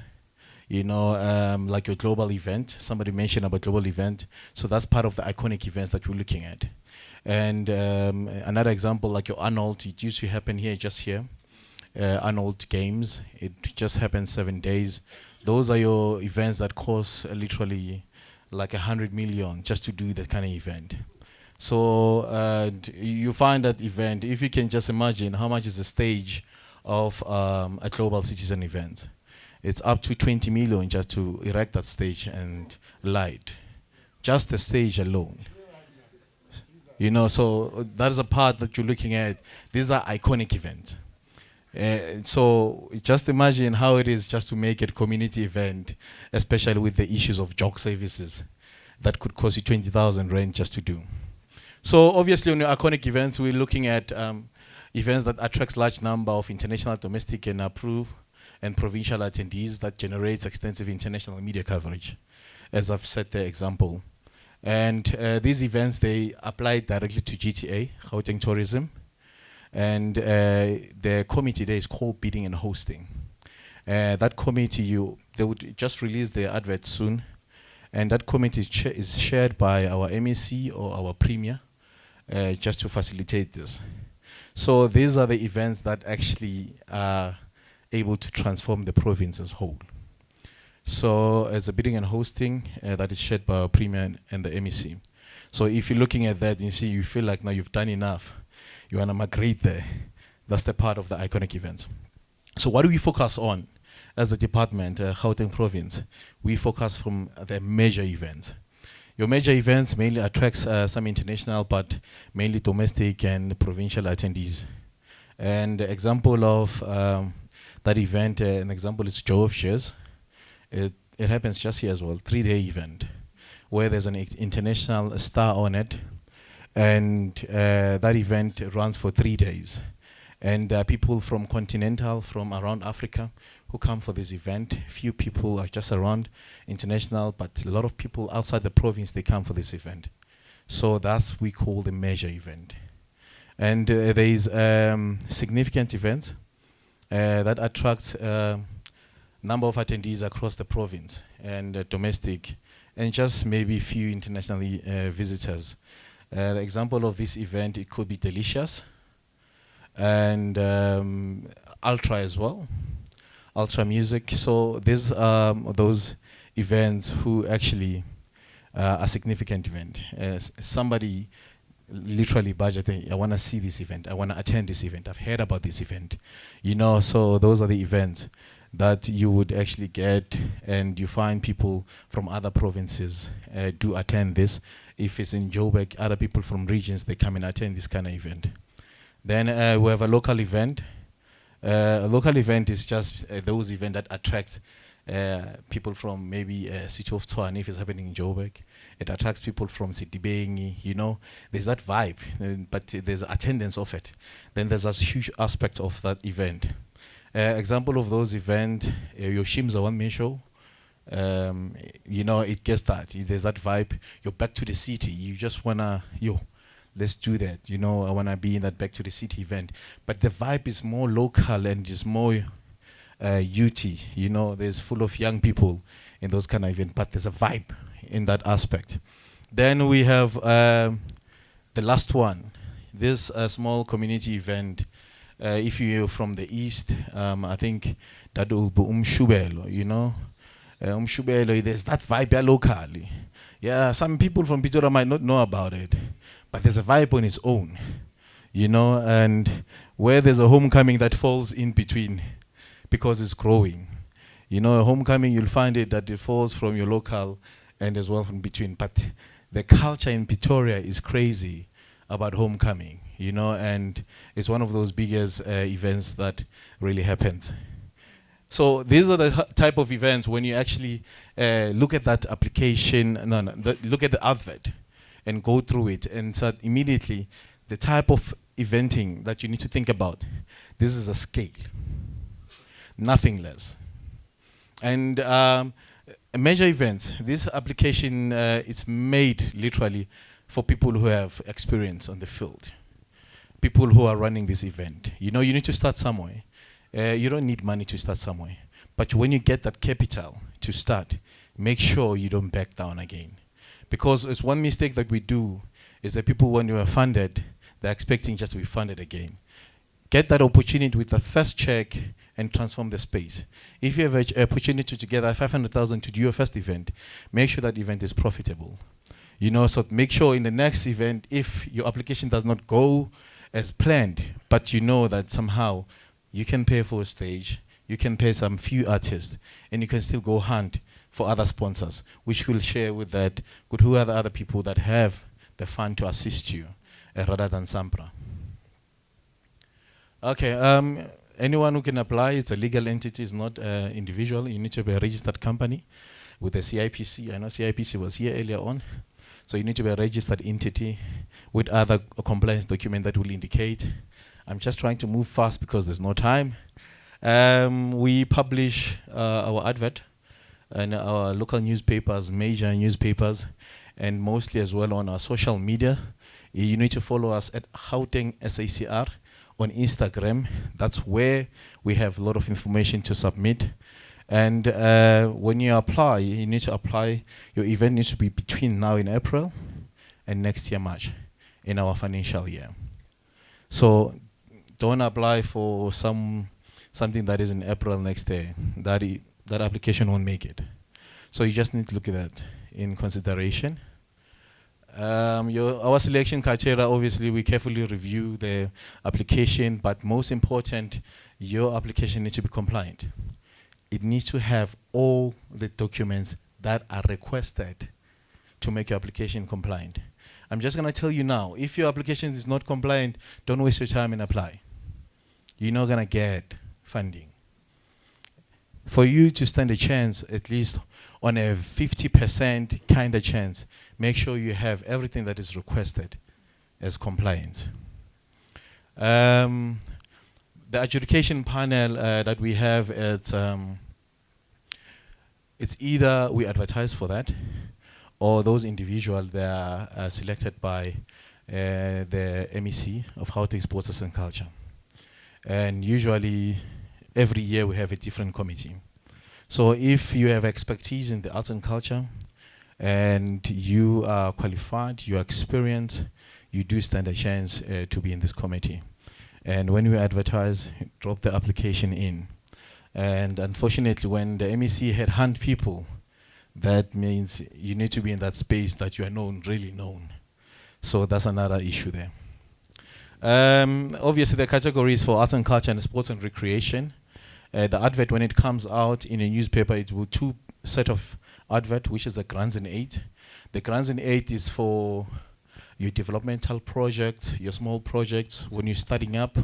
You know, like your global event. Somebody mentioned about global event. So that's part of the iconic events that we're looking at. And another example, like your Arnold, it used to happen here, just here. Arnold Games, it just happened 7 days. Those are your events that cost literally like 100 million just to do that kind of event. So you find that event, if you can just imagine how much is the stage of a global citizen event. It's up to 20 million just to erect that stage and light. Just the stage alone. You know, so that is a part that you're looking at. These are iconic events. So just imagine how it is just to make it a community event, especially with the issues of job services that could cost you 20,000 rand just to do. So obviously on the iconic events, we're looking at events that attracts large number of international, domestic and approved and provincial attendees that generates extensive international media coverage, as I've set the example. And these events, they apply directly to GTA, Gauteng Tourism. And the committee there is called Bidding and Hosting. That committee, they would just release their advert soon. And that committee is shared by our MEC or our Premier, just to facilitate this. So these are the events that actually are able to transform the province as whole. So it's a bidding and hosting that is shared by our Premier and the MEC. So if you're looking at that, you feel like now you've done enough. You want to migrate there. That's the part of the iconic events. So what do we focus on as a department, Gauteng Province? We focus from the major events. Your major events mainly attracts some international, but mainly domestic and provincial attendees. And the example of that event, an example is Joe of Shares. It happens just here as well, 3-day event, where there's an international star on it. And that event runs for 3 days. And people from continental, from around Africa, who come for this event. Few people are just around international, but a lot of people outside the province, they come for this event. So that's we call the major event. And there is significant events that attracts number of attendees across the province and domestic, and just maybe few international visitors. The example of this event, it could be Delicious, and Ultra as well, Ultra Music. So these are those events who actually are significant event. Somebody literally budgeting, I want to see this event, I want to attend this event, I've heard about this event. So those are the events that you would actually get, and you find people from other provinces do attend this. If it's in Joburg, other people from regions, they come and attend this kind of event. Then we have a local event. A local event is just those events that attract people from maybe City of Tshwane, if it's happening in Joburg. It attracts people from Sitibengi, there's that vibe, but there's attendance of it. Then there's a huge aspect of that event. Example of those events, your Shimza one-man show. It gets that. There's that vibe. You're back to the city. You just wanna, let's do that. I wanna be in that back to the city event. But the vibe is more local and just more youthy. There's full of young people in those kind of events. But there's a vibe in that aspect. Then we have the last one. This small community event. If you're from the east, I think that will be Umshubelo, Umshubelo, there's that vibe locally. Yeah, some people from Pitora might not know about it, but there's a vibe on its own, and where there's a homecoming that falls in between because it's growing. A homecoming, you'll find it that it falls from your local and as well from between. But the culture in Pretoria is crazy about homecoming, and it's one of those biggest events that really happens. So these are the type of events when you actually look at that application, look at the advert and go through it and start immediately the type of eventing that you need to think about. This is a scale, nothing less. And major events, this application is made literally for people who have experience on the field, people who are running this event. You need to start somewhere. You don't need money to start somewhere. But when you get that capital to start, make sure you don't back down again. Because it's one mistake that we do is that people, when you are funded, they're expecting just to be funded again. Get that opportunity with the first check and transform the space. If you have an opportunity to get 500,000 to do your first event, make sure that event is profitable. So make sure in the next event, if your application does not go as planned, but that somehow you can pay for a stage, you can pay some few artists, and you can still go hunt for other sponsors, which will share with that, with who are the other people that have the fund to assist you, rather than Sampra. Okay, anyone who can apply, it's a legal entity, it's not individual. You need to be a registered company with a CIPC. I know CIPC was here earlier on. So you need to be a registered entity with other compliance document that will indicate. I'm just trying to move fast because there's no time. We publish our advert in our local newspapers, major newspapers, and mostly as well on our social media. You need to follow us at Gauteng SACR on Instagram. That's where we have a lot of information to submit. And when you apply, you need to apply. Your event needs to be between now in April and next year March in our financial year. So don't apply for something that is in April next year. That application won't make it. So you just need to look at that in consideration. Our selection criteria, obviously, we carefully review the application, but most important, your application needs to be compliant. It needs to have all the documents that are requested to make your application compliant. I'm just going to tell you now, if your application is not compliant, don't waste your time and apply. You're not going to get funding. For you to stand a chance, at least on a 50% kind of chance, make sure you have everything that is requested as compliant. The adjudication panel that we have, it's either we advertise for that, or those individuals that are selected by the MEC of Gauteng Sports and Culture. And usually, every year we have a different committee. So if you have expertise in the arts and culture, and you are qualified, you are experienced, you do stand a chance to be in this committee. And when we advertise, drop the application in. And unfortunately, when the MEC headhunt people, that means you need to be in that space that you are known, really known. So that's another issue there. Obviously, the categories for arts and culture and sports and recreation. The advert, when it comes out in a newspaper, it will two set of advert, which is the grants and aid. The grants and aid is for your developmental project, your small projects. When you're starting up,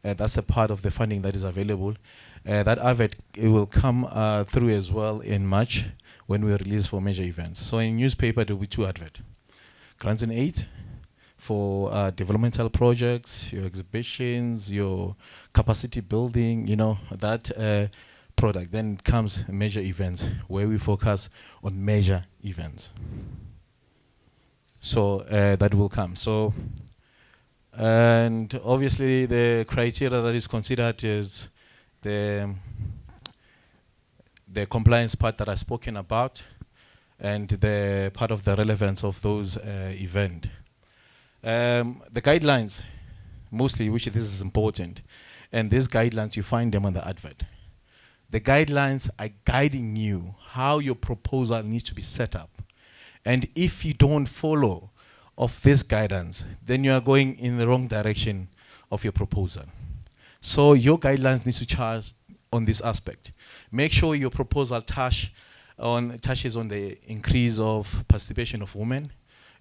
that's a part of the funding that is available. That advert, it will come through as well in March when we release for major events. So in newspaper, there will be two advert. Grants and aid for developmental projects, your exhibitions, your capacity building, you know, that product. Then comes major events where we focus on major events. So that will come. So, and obviously the criteria that is considered is the compliance part that I've spoken about, and the part of the relevance of those events. The guidelines, mostly, which this is important, and these guidelines, you find them on the advert. The guidelines are guiding you how your proposal needs to be set up. And if you don't follow of this guidance, then you are going in the wrong direction of your proposal. So your guidelines need to charge on this aspect. Make sure your proposal touches on the increase of participation of women,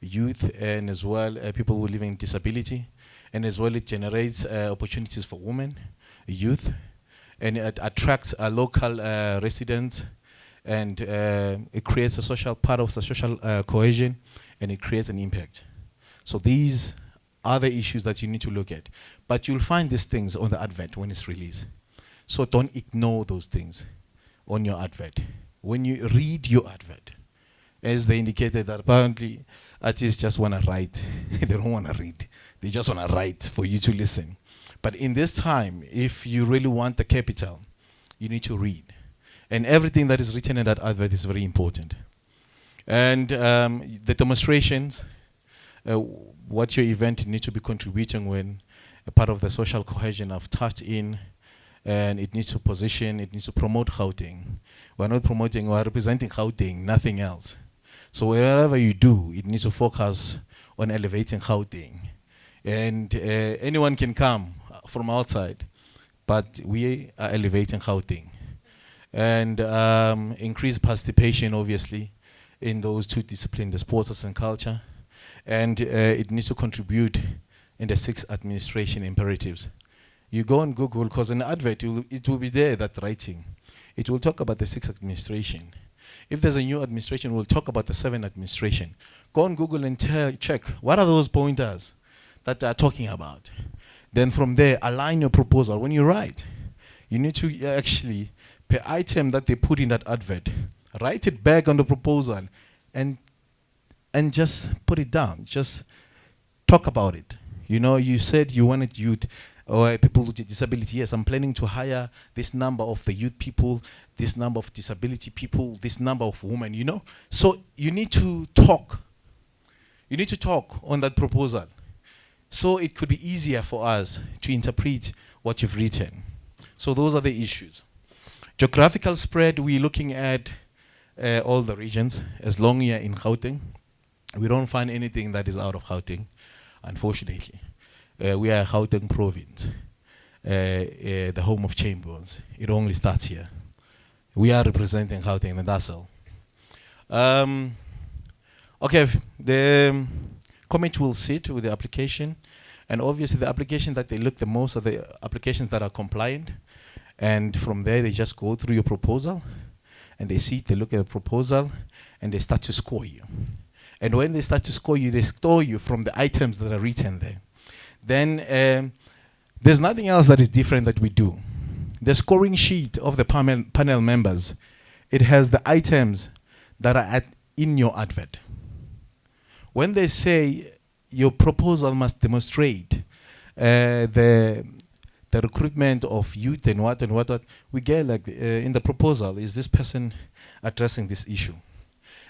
youth, and as well people who live in disability, and as well it generates opportunities for women, youth, and it attracts local residents, and it creates a social part of the social cohesion, and it creates an impact. So these are the issues that you need to look at. But you'll find these things on the advert when it's released. So don't ignore those things on your advert. When you read your advert, as they indicated that apparently artists just want to write. They don't want to read. They just want to write for you to listen. But in this time, if you really want the capital, you need to read. And everything that is written in that advert is very important. And the demonstrations, what your event needs to be contributing when a part of the social cohesion I've touched in, and it needs to position, it needs to promote Gauteng. We're not promoting, we're representing Gauteng, nothing else. So wherever you do, it needs to focus on elevating Gauteng. And anyone can come from outside, but we are elevating Gauteng. And increase participation, obviously, in those two disciplines, the sports and culture. And it needs to contribute in the 6 administration imperatives. You go on Google, because in the advert, it will be there, that writing. It will talk about the 6 administration. If there's a new administration, we'll talk about the 7 administration. Go on Google and check, what are those pointers that they're talking about? Then from there, align your proposal. When you write, you need to actually, per item that they put in that advert, write it back on the proposal and just put it down. Just talk about it. You know, you said you wanted youth or people with disability. Yes, I'm planning to hire this number of the youth people, this number of disability people, this number of women, you know. So you need to talk. You need to talk on that proposal. So it could be easier for us to interpret what you've written. So those are the issues. Geographical spread, we're looking at all the regions, as long you're in Gauteng. We don't find anything that is out of Gauteng, unfortunately. We are a Gauteng province, the home of Chambers. It only starts here. We are representing Gauteng, and that's all. Okay, the committee will sit with the application, and obviously the application that they look the most are the applications that are compliant, and from there they just go through your proposal, and they sit, they look at the proposal, and they start to score you. And when they start to score you, they score you from the items that are written there. Then there's nothing else that is different that we do. The scoring sheet of the panel members, it has the items that are in your advert. When they say your proposal must demonstrate the recruitment of youth and what, we get like in the proposal, is this person addressing this issue?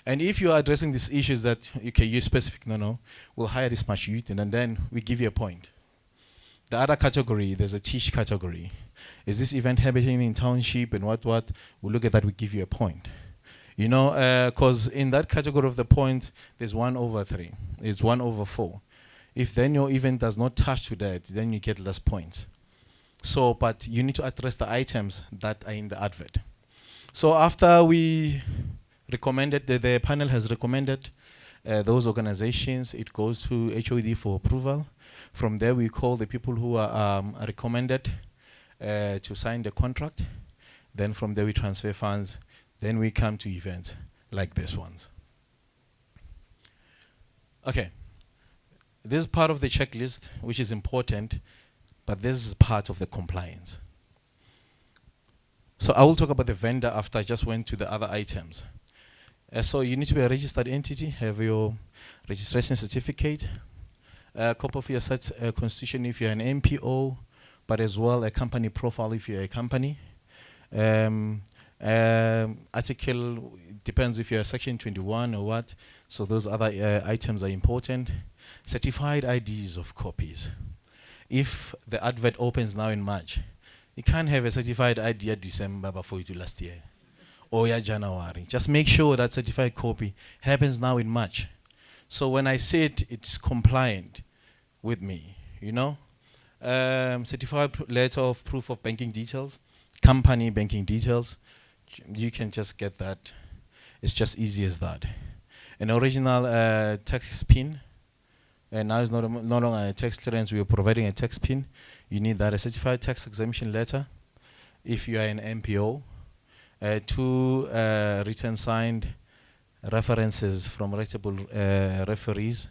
And if you are addressing these issues that, okay, you're specific, no, we'll hire this much youth, and then we give you a point. The other category, there's a teach category. Is this event happening in township and what? We'll look at that, we give you a point. You know, because in that category of the points, there's 1/3. It's 1/4. If then your event does not touch to that, then you get less points. So, but you need to address the items that are in the advert. So after we recommended, the panel has recommended those organizations, it goes to HOD for approval. From there, we call the people who are recommended to sign the contract. Then from there, we transfer funds. Then we come to events like this ones. Okay. This is part of the checklist, which is important, but this is part of the compliance. So I will talk about the vendor after I just went to the other items. So you need to be a registered entity, have your registration certificate, a copy of your constitution if you're an MPO, but as well a company profile if you're a company. Article, depends if you're a section 21 or what, so those other items are important. Certified IDs of copies. If the advert opens now in March, you can't have a certified ID at December before you do last year, or January. Just make sure that certified copy happens now in March. So when I said it's compliant with me, you know, certified letter of proof of banking details, company banking details, you can just get that. It's just easy as that. An original tax pin, and now it's no longer a tax clearance, we are providing a tax pin. You need that, a certified tax exemption letter if you are an MPO, 2 written signed references from reputable referees.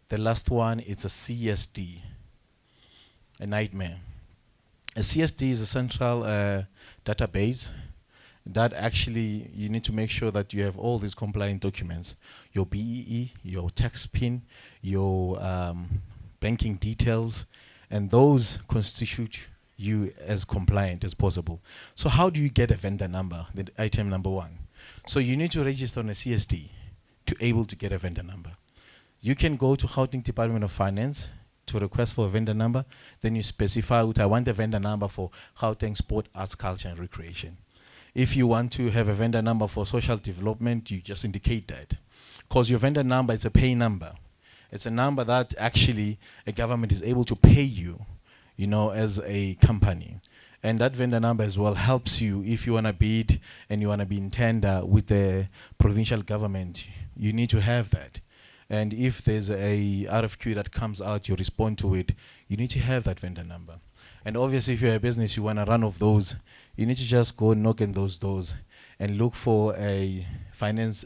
The last one is a CSD, a nightmare. A CSD is a central database that actually you need to make sure that you have all these compliant documents, your BEE, your tax PIN, your banking details, and those constitute you as compliant as possible. So how do you get a vendor number, the item number 1? So you need to register on a CSD to able to get a vendor number. You can go to Gauteng Department of Finance to request for a vendor number. Then you specify what I want a vendor number for Gauteng Sport, Arts, Culture and Recreation. If you want to have a vendor number for social development, you just indicate that. Because your vendor number is a pay number. It's a number that actually a government is able to pay you, you know, as a company. And that vendor number as well helps you if you want to bid and you want to be in tender with the provincial government. You need to have that. And if there's a RFQ that comes out, you respond to it, you need to have that vendor number. And obviously, if you're a business, you want to run off those, you need to just go knock on those doors and look for a finance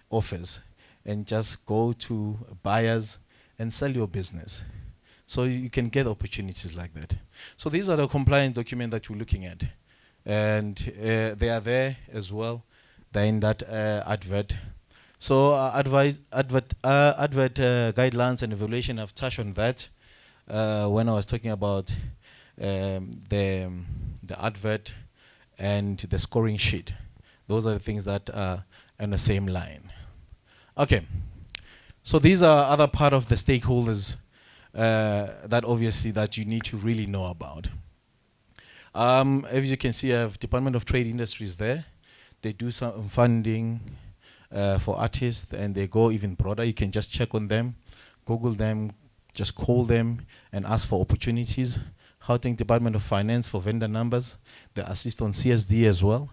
office and just go to buyers and sell your business. So you can get opportunities like that. So these are the compliant documents that you're looking at. And they are there as well. They're in that advert. So advert guidelines and evaluation, I've touched on that when I was talking about the advert and the scoring sheet. Those are the things that are on the same line. Okay, so these are other part of the stakeholders that obviously that you need to really know about. As you can see, I have Department of Trade Industries there. They do some funding for artists, and they go even broader. You can just check on them, Google them, just call them and ask for opportunities. Gauteng Department of Finance for vendor numbers. They assist on CSD as well.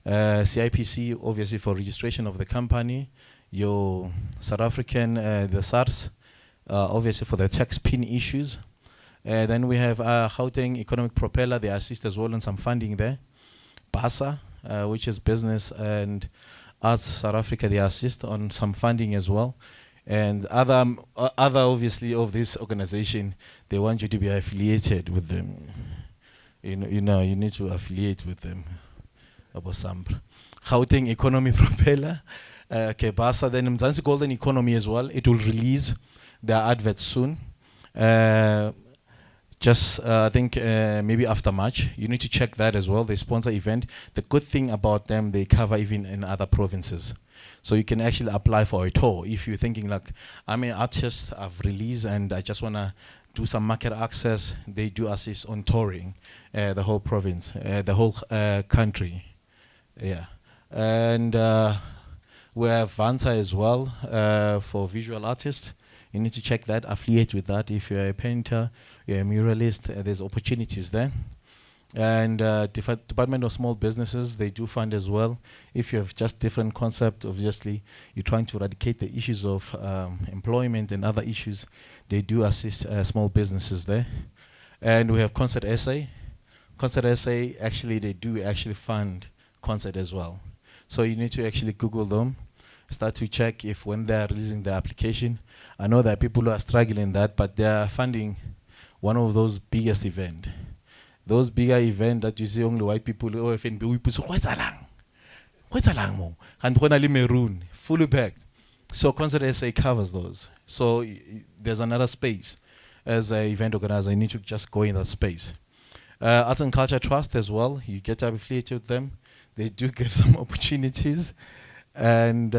CIPC, obviously, for registration of the company. Your South African, the SARS, obviously for the tax PIN issues. Then we have Gauteng Economic Propeller. They assist as well on some funding there. BASA, which is Business and Arts South Africa, they assist on some funding as well. And other obviously of this organization, they want you to be affiliated with them. You need to affiliate with them. Gauteng Economy Propeller, BASA, then Mzansi Golden Economy as well. It will release their adverts soon. I think maybe after March. You need to check that as well. They sponsor event. The good thing about them, they cover even in other provinces. So you can actually apply for a tour if you're thinking like, I'm an artist, I've released and I just want to do some market access. They do assist on touring the whole province, the whole country. Yeah. And we have Vansa as well for visual artists. You need to check that, affiliate with that. If you're a painter, you're a muralist, there's opportunities there. And Department of Small Businesses, they do fund as well. If you have just different concept, obviously, you're trying to eradicate the issues of employment and other issues, they do assist small businesses there. And we have Concert SA. Concert SA, actually, they do actually fund concert as well. So you need to actually Google them, start to check if when they're releasing the application. I know that people who are struggling that, but they are funding one of those biggest events. Those bigger events that you see only white people, OFNB, we put what's along mo? And when I maroon, fully packed. So Concert SA covers those. So there's another space. As an event organizer, you need to just go in that space. Arts and Culture Trust as well, you get affiliated with them. They do get some opportunities. And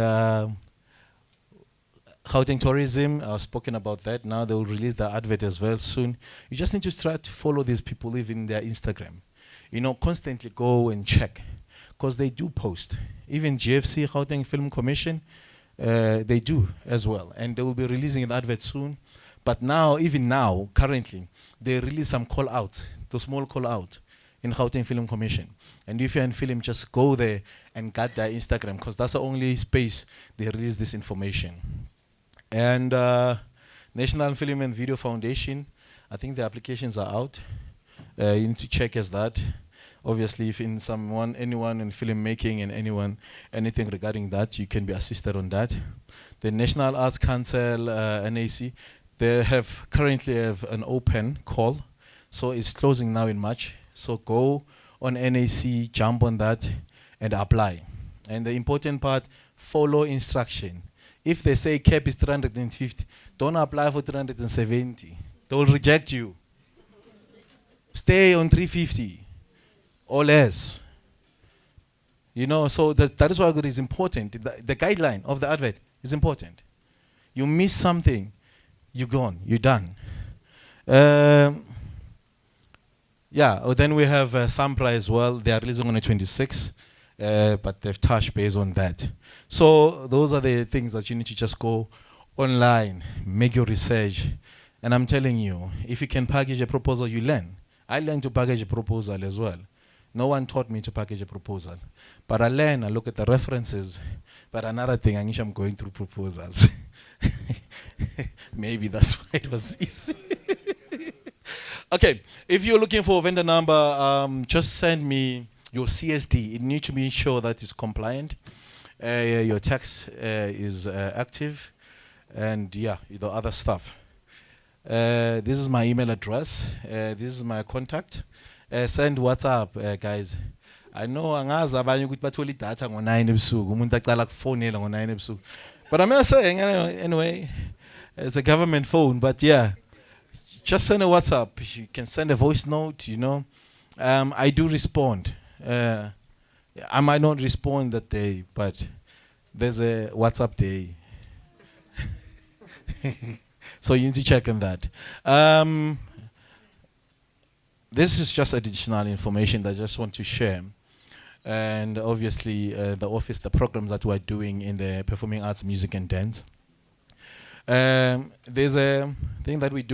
Gauteng Tourism, I've spoken about that. Now they will release the advert as well soon. You just need to try to follow these people, even their Instagram. Constantly go and check, because they do post. Even GFC, Gauteng Film Commission, they do as well. And they will be releasing the advert soon. But now, even now, currently, they release some call-outs, those small call-outs in Gauteng Film Commission. And if you're in film, just go there and get their Instagram, because that's the only space they release this information. And National Film and Video Foundation, I think the applications are out. You need to check as that. Obviously, if in anyone in filmmaking and anything regarding that, you can be assisted on that. The National Arts Council, NAC, they currently have an open call. So it's closing now in March. So go on NAC, jump on that, and apply. And the important part, follow instruction. If they say cap is 350, don't apply for 370. They will reject you. Stay on 350 or less. So that is why it is important. The guideline of the advert is important. You miss something, you're gone, you're done. Then we have Sampra as well. They are releasing on the 26th, but they've touched base on that. So those are the things that you need to just go online, make your research. And I'm telling you, if you can package a proposal, you learn. I learned to package a proposal as well. No one taught me to package a proposal. But I learn, I look at the references. But another thing, I wish I'm going through proposals. Maybe that's why it was easy. Okay, if you're looking for a vendor number, just send me your CSD. It needs to be sure that it's compliant. Your tax is active. And the other stuff. This is my email address. This is my contact. Send WhatsApp, guys. I know angazi abanye ukuthi bathole idatha ngo9 ebusuku umuntu acala kufonela ngo9 ebusuku. But I'm not saying anyway, it's a government phone, but yeah. Just send a WhatsApp. You can send a voice note, I do respond. I might not respond that day, but there's a WhatsApp day. So you need to check on that. This is just additional information that I just want to share. and obviously the office, the programs that we're doing in the performing arts, music and dance. There's a thing that we do